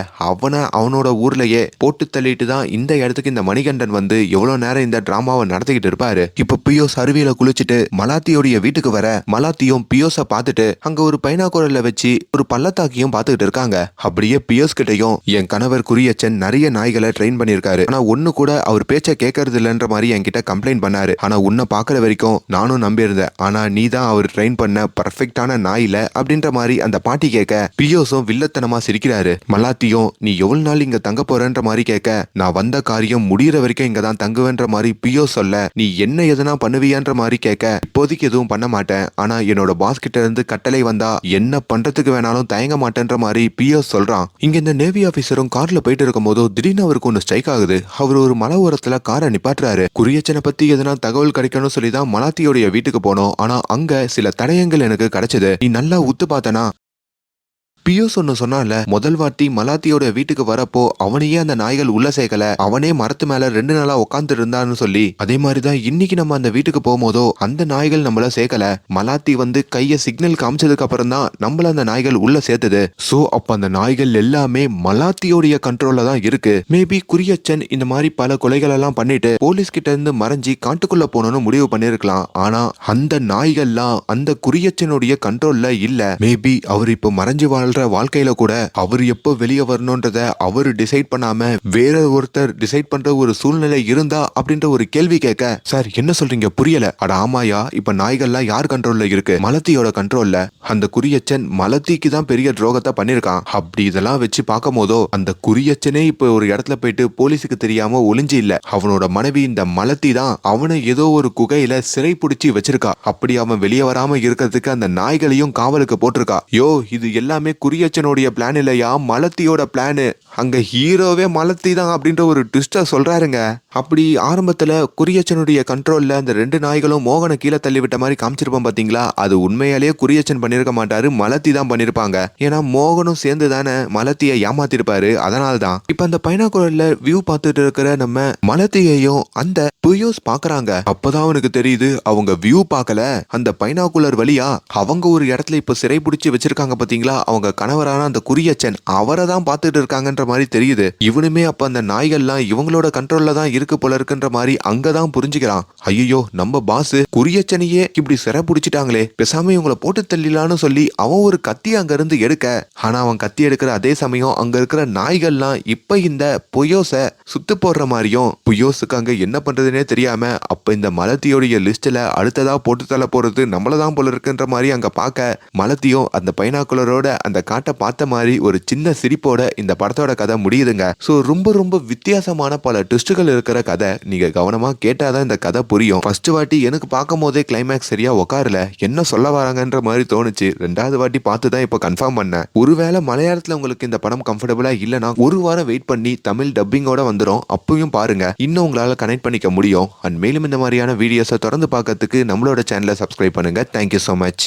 அவனோட ஊர்லயே போட்டு தள்ளிட்டு தான் இந்த இடத்துக்கு இந்த மணிகண்டன் எவ்வளவு நேரம் இந்த டிராமாவை நடத்திக்கிட்டு இருப்பாரு. இப்ப பியோஸ் அருவியில குளிச்சுட்டு மலாத்தியோடைய வீட்டுக்கு வர மலாத்தியும் பியோஸ பார்த்துட்டு அங்க ஒரு பைனாக்குழல வச்சு ஒரு பள்ளத்தாக்கியும் பார்த்துக்கிட்டு இருக்காங்க. அப்படியே பியோஸ் கிட்டையும் என் கணவர் குறியச்சன் நிறைய நாய்களை ட்ரெயின் பண்ணிருக்காரு, ஆனா ஒண்ணு கூட அவர் பேச்ச கேட்கறது இல்லைன்ற மாதிரி என்கிட்ட கம்ப்ளைண்ட் பண்ணாரு, ஆனா உன்னை பாக்குற வரைக்கும் நானும் நம்பியிருந்தேன், ஆனா நீ தான் அவர் ட்ரெயின் பண்ண பர்ஃபெக்டான நாயில அப்படின்ற மாதிரி அந்த பாட்டி கேட்க பியோஸும் வில்லத்தனமா சிரிக்கிறாரு. மலாத்தியும் நீ எவ்வளவு நாள் இங்க தங்க போறன்ற மாதிரி கேட்க நான் வந்த காரியம் முடியற வரைக்கும் இங்க தான் தங்குவேன்ற மாதிரி பியோஸ் சொல்ல நீ என்ன எதனா பண்ணுவியான்ற மாதிரி கேட்க இப்போதைக்கு எதுவும் பண்ண மாட்டேன், ஆனா என்னோட பாஸ் கிட்ட இருந்து கட்டளை வந்தா என்ன பண்றதுக்கு வேணாலும் தயங்க மாட்டேன்ற மாதிரி பியோஸ் சொல்றான். இங்க இந்த நேவி ஆபீசரும் கார்ல போயிட்டு இருக்கும் போதோ திடீர்னு அவருக்கு ஒன்னு ஸ்ட்ரைக் ஆகுது. அவர் ஒரு மலை ஓரத்துல காரை நிப்பாட்டுறாரு. குறியச்சனை பத்தி எதனா தகவல் கிடைக்கணும்னு சொல்லிதான் மலாத்தியோடைய வீட்டுக்கு போனோம், ஆனா அங்க சில தடயங்கள் எனக்கு கிடைச்சது, நீ நல்லா உத்து பார்த்தனா பியோஸ் ஒன்னு சொன்னால முதல் வாட்டி மலாத்தியோட வீட்டுக்கு வரப்போ அவனையே அந்த நாய்கள் உள்ள சேர்க்கல, அவனே மரத்து மேல 2 நாளா உட்கார்ந்து இருந்தான்னு சொல்லி, அதே மாதிரிதான் இன்னைக்கு நம்ம அந்த வீட்டுக்கு போகும்போதோ அந்த நாய்கள் நம்மள சேர்க்கல, மலாத்தி கைய சிக்னல் காமிச்சதுக்கு அப்புறம் தான் நம்மள அந்த நாய்கள் உள்ள சேர்த்தது. சோ அப்ப அந்த நாய்கள் எல்லாமே மலாத்தியோடைய கண்ட்ரோல்ல தான் இருக்கு. மேபி குறியச்சன் இந்த மாதிரி பல கொலைகள் எல்லாம் பண்ணிட்டு போலீஸ் கிட்ட இருந்து மறைஞ்சி காட்டுக்குள்ள போகணும்னு முடிவு பண்ணிருக்கலாம், ஆனா அந்த நாய்கள்லாம் அந்த குறியச்சனுடைய கண்ட்ரோல்ல இல்ல. மேபி அவர் இப்ப மறைஞ்சு வாழ்ற வாழ்க்கையில கூட அவர் எப்போ வெளியே வரணும்ன்றத அவரு டிசைட் பண்ணாம வேற ஒருத்தர் டிசைட் பண்ற ஒரு சூழ்நிலை இருந்தா அப்படின்ற ஒரு கேள்வி கேட்க, சார் என்ன சொல்றீங்க புரியல. அட ஆமாயா, இப்ப நாய்கள்லாம் யார் கண்ட்ரோல்ல இருக்கு, மலத்தியோட கண்ட்ரோல்ல. அந்த குறியச்சன் மலத்திக்கு தான் பெரிய துரோகத்தை பண்ணிருக்கான். அப்படி இதெல்லாம் வச்சு பார்க்கும் போதோ அந்த குறியச்சனே இப்ப ஒரு இடத்துல போயிட்டு போலீஸுக்கு தெரியாம ஒளிஞ்சு இல்ல, அவனோட மனைவி இந்த மலத்தி தான் அவனை ஏதோ ஒரு குகையில சிறை பிடிச்சி வச்சிருக்கா. அப்படி அவன் வெளியே வராம இருக்கிறதுக்கு அந்த நாய்களையும் காவலுக்கு போட்டிருக்கா. யோ இது எல்லாமே குறியச்சனுடைய பிளான் இல்லையா, மலத்தியோட பிளான். அங்க ஹீரோவே மலத்தி தான் அப்படின்ற ஒரு ட்விஸ்ட சொல்றாருங்க. அப்படி ஆரம்பத்துல குறியச்சனுடைய கண்ட்ரோல்ல அந்த 2 நாய்களும் மோகனை கீழே தள்ளி விட்ட மாதிரி காமிச்சிருப்பான் பாத்தீங்களா, அது உண்மையாலேயே குறியச்சன் பண்ணிருக்க மாட்டாரு, மலத்தி தான் பண்ணிருப்பாங்க. ஏன்னா மோகனும் சேர்ந்து தானே மலத்திய ஏமாத்திருப்பாரு, அதனால்தான். இப்ப அந்த பைனாக்குலர்ல வியூ பார்த்துட்டு இருக்கிற நம்ம மலத்தியையும் அந்த பியோஸ் பாக்குறாங்க. அப்பதான் அவனுக்கு தெரியுது அவங்க வியூ பார்க்கல, அந்த பைனாக்குலர் வழியா அவங்க ஒரு இடத்துல இப்ப சிறை பிடிச்சி வச்சிருக்காங்க பாத்தீங்களா, அவங்க கணவரான அந்த குறியச்சன் அவரை தான் பார்த்துட்டு இருக்காங்கன்ற மாதிரி தெரியுது. இவனுமே அப்ப அந்த நாய்கள்லாம் இவங்களோட கண்ட்ரோல்ல தான் இருக்கு போல இருக்குன்ற மாதிரி அங்கதான் புரிஞ்சுக்கிறான். ஐயோ நம்ம பாஸ் குறியச்சனையே இப்படி சிறை பிடிச்சிட்டாங்களே, பேசாம இவங்களை போட்டு தள்ளிலான்னு சொல்லி அவன் ஒரு கத்தி அங்க இருந்து எடுக்க, ஆனா அவன் கத்தி எடுக்கிற அதே சமயம் அங்க இருக்கிற நாய்கள்லாம் இப்ப இந்த புயோஸ சுத்து போடுற மாதிரியும், புயோஸுக்கு அங்க என்ன பண்றதுன்னே தெரியாம அப்ப இந்த மலத்தியோடைய லிஸ்ட்ல அடுத்ததா போட்டு தள்ள போறது நம்மளதான் போல இருக்குன்ற மாதிரி அங்க பார்க்க மலத்தியும் அந்த பைனாக்குலரோட அந்த காட்டை பார்த்த மாதிரி ஒரு சின்ன சிரிப்போட இந்த படத்தோட கதை முடியுதுங்க. சோ ரொம்ப ரொம்ப வித்தியாசமான பல ட்விஸ்டுகள் இருக்கிற கதை, நீங்க கவனமா கேட்டாதான் இந்த கதை புரியும். ஃபர்ஸ்ட் வாட்டி எனக்கு பார்க்கும் போதே கிளைமேக்ஸ் சரியா உட்காரல, என்ன சொல்ல வராங்கன்ற மாதிரி தோணுச்சு. 2வது வாட்டி பார்த்துதான் இப்ப கன்ஃபார்ம் பண்ணேன். ஒருவேளை மலையாளத்துல உங்களுக்கு இந்த படம் கம்ஃபர்டபுளா இல்லைன்னா ஒரு வாரம் வெயிட் பண்ணி தமிழ் டப்பிங்கோட வந்துடும், அப்பயும் பாருங்க, இன்னும் உங்களால கனெக்ட் பண்ணிக்க முடியும். அண்ட் மேலும் இந்த மாதிரியான வீடியோஸை தொடர்ந்து பார்க்கறதுக்கு நம்மளோட சேனலை சப்ஸ்கிரைப் பண்ணுங்க. Thank you so much.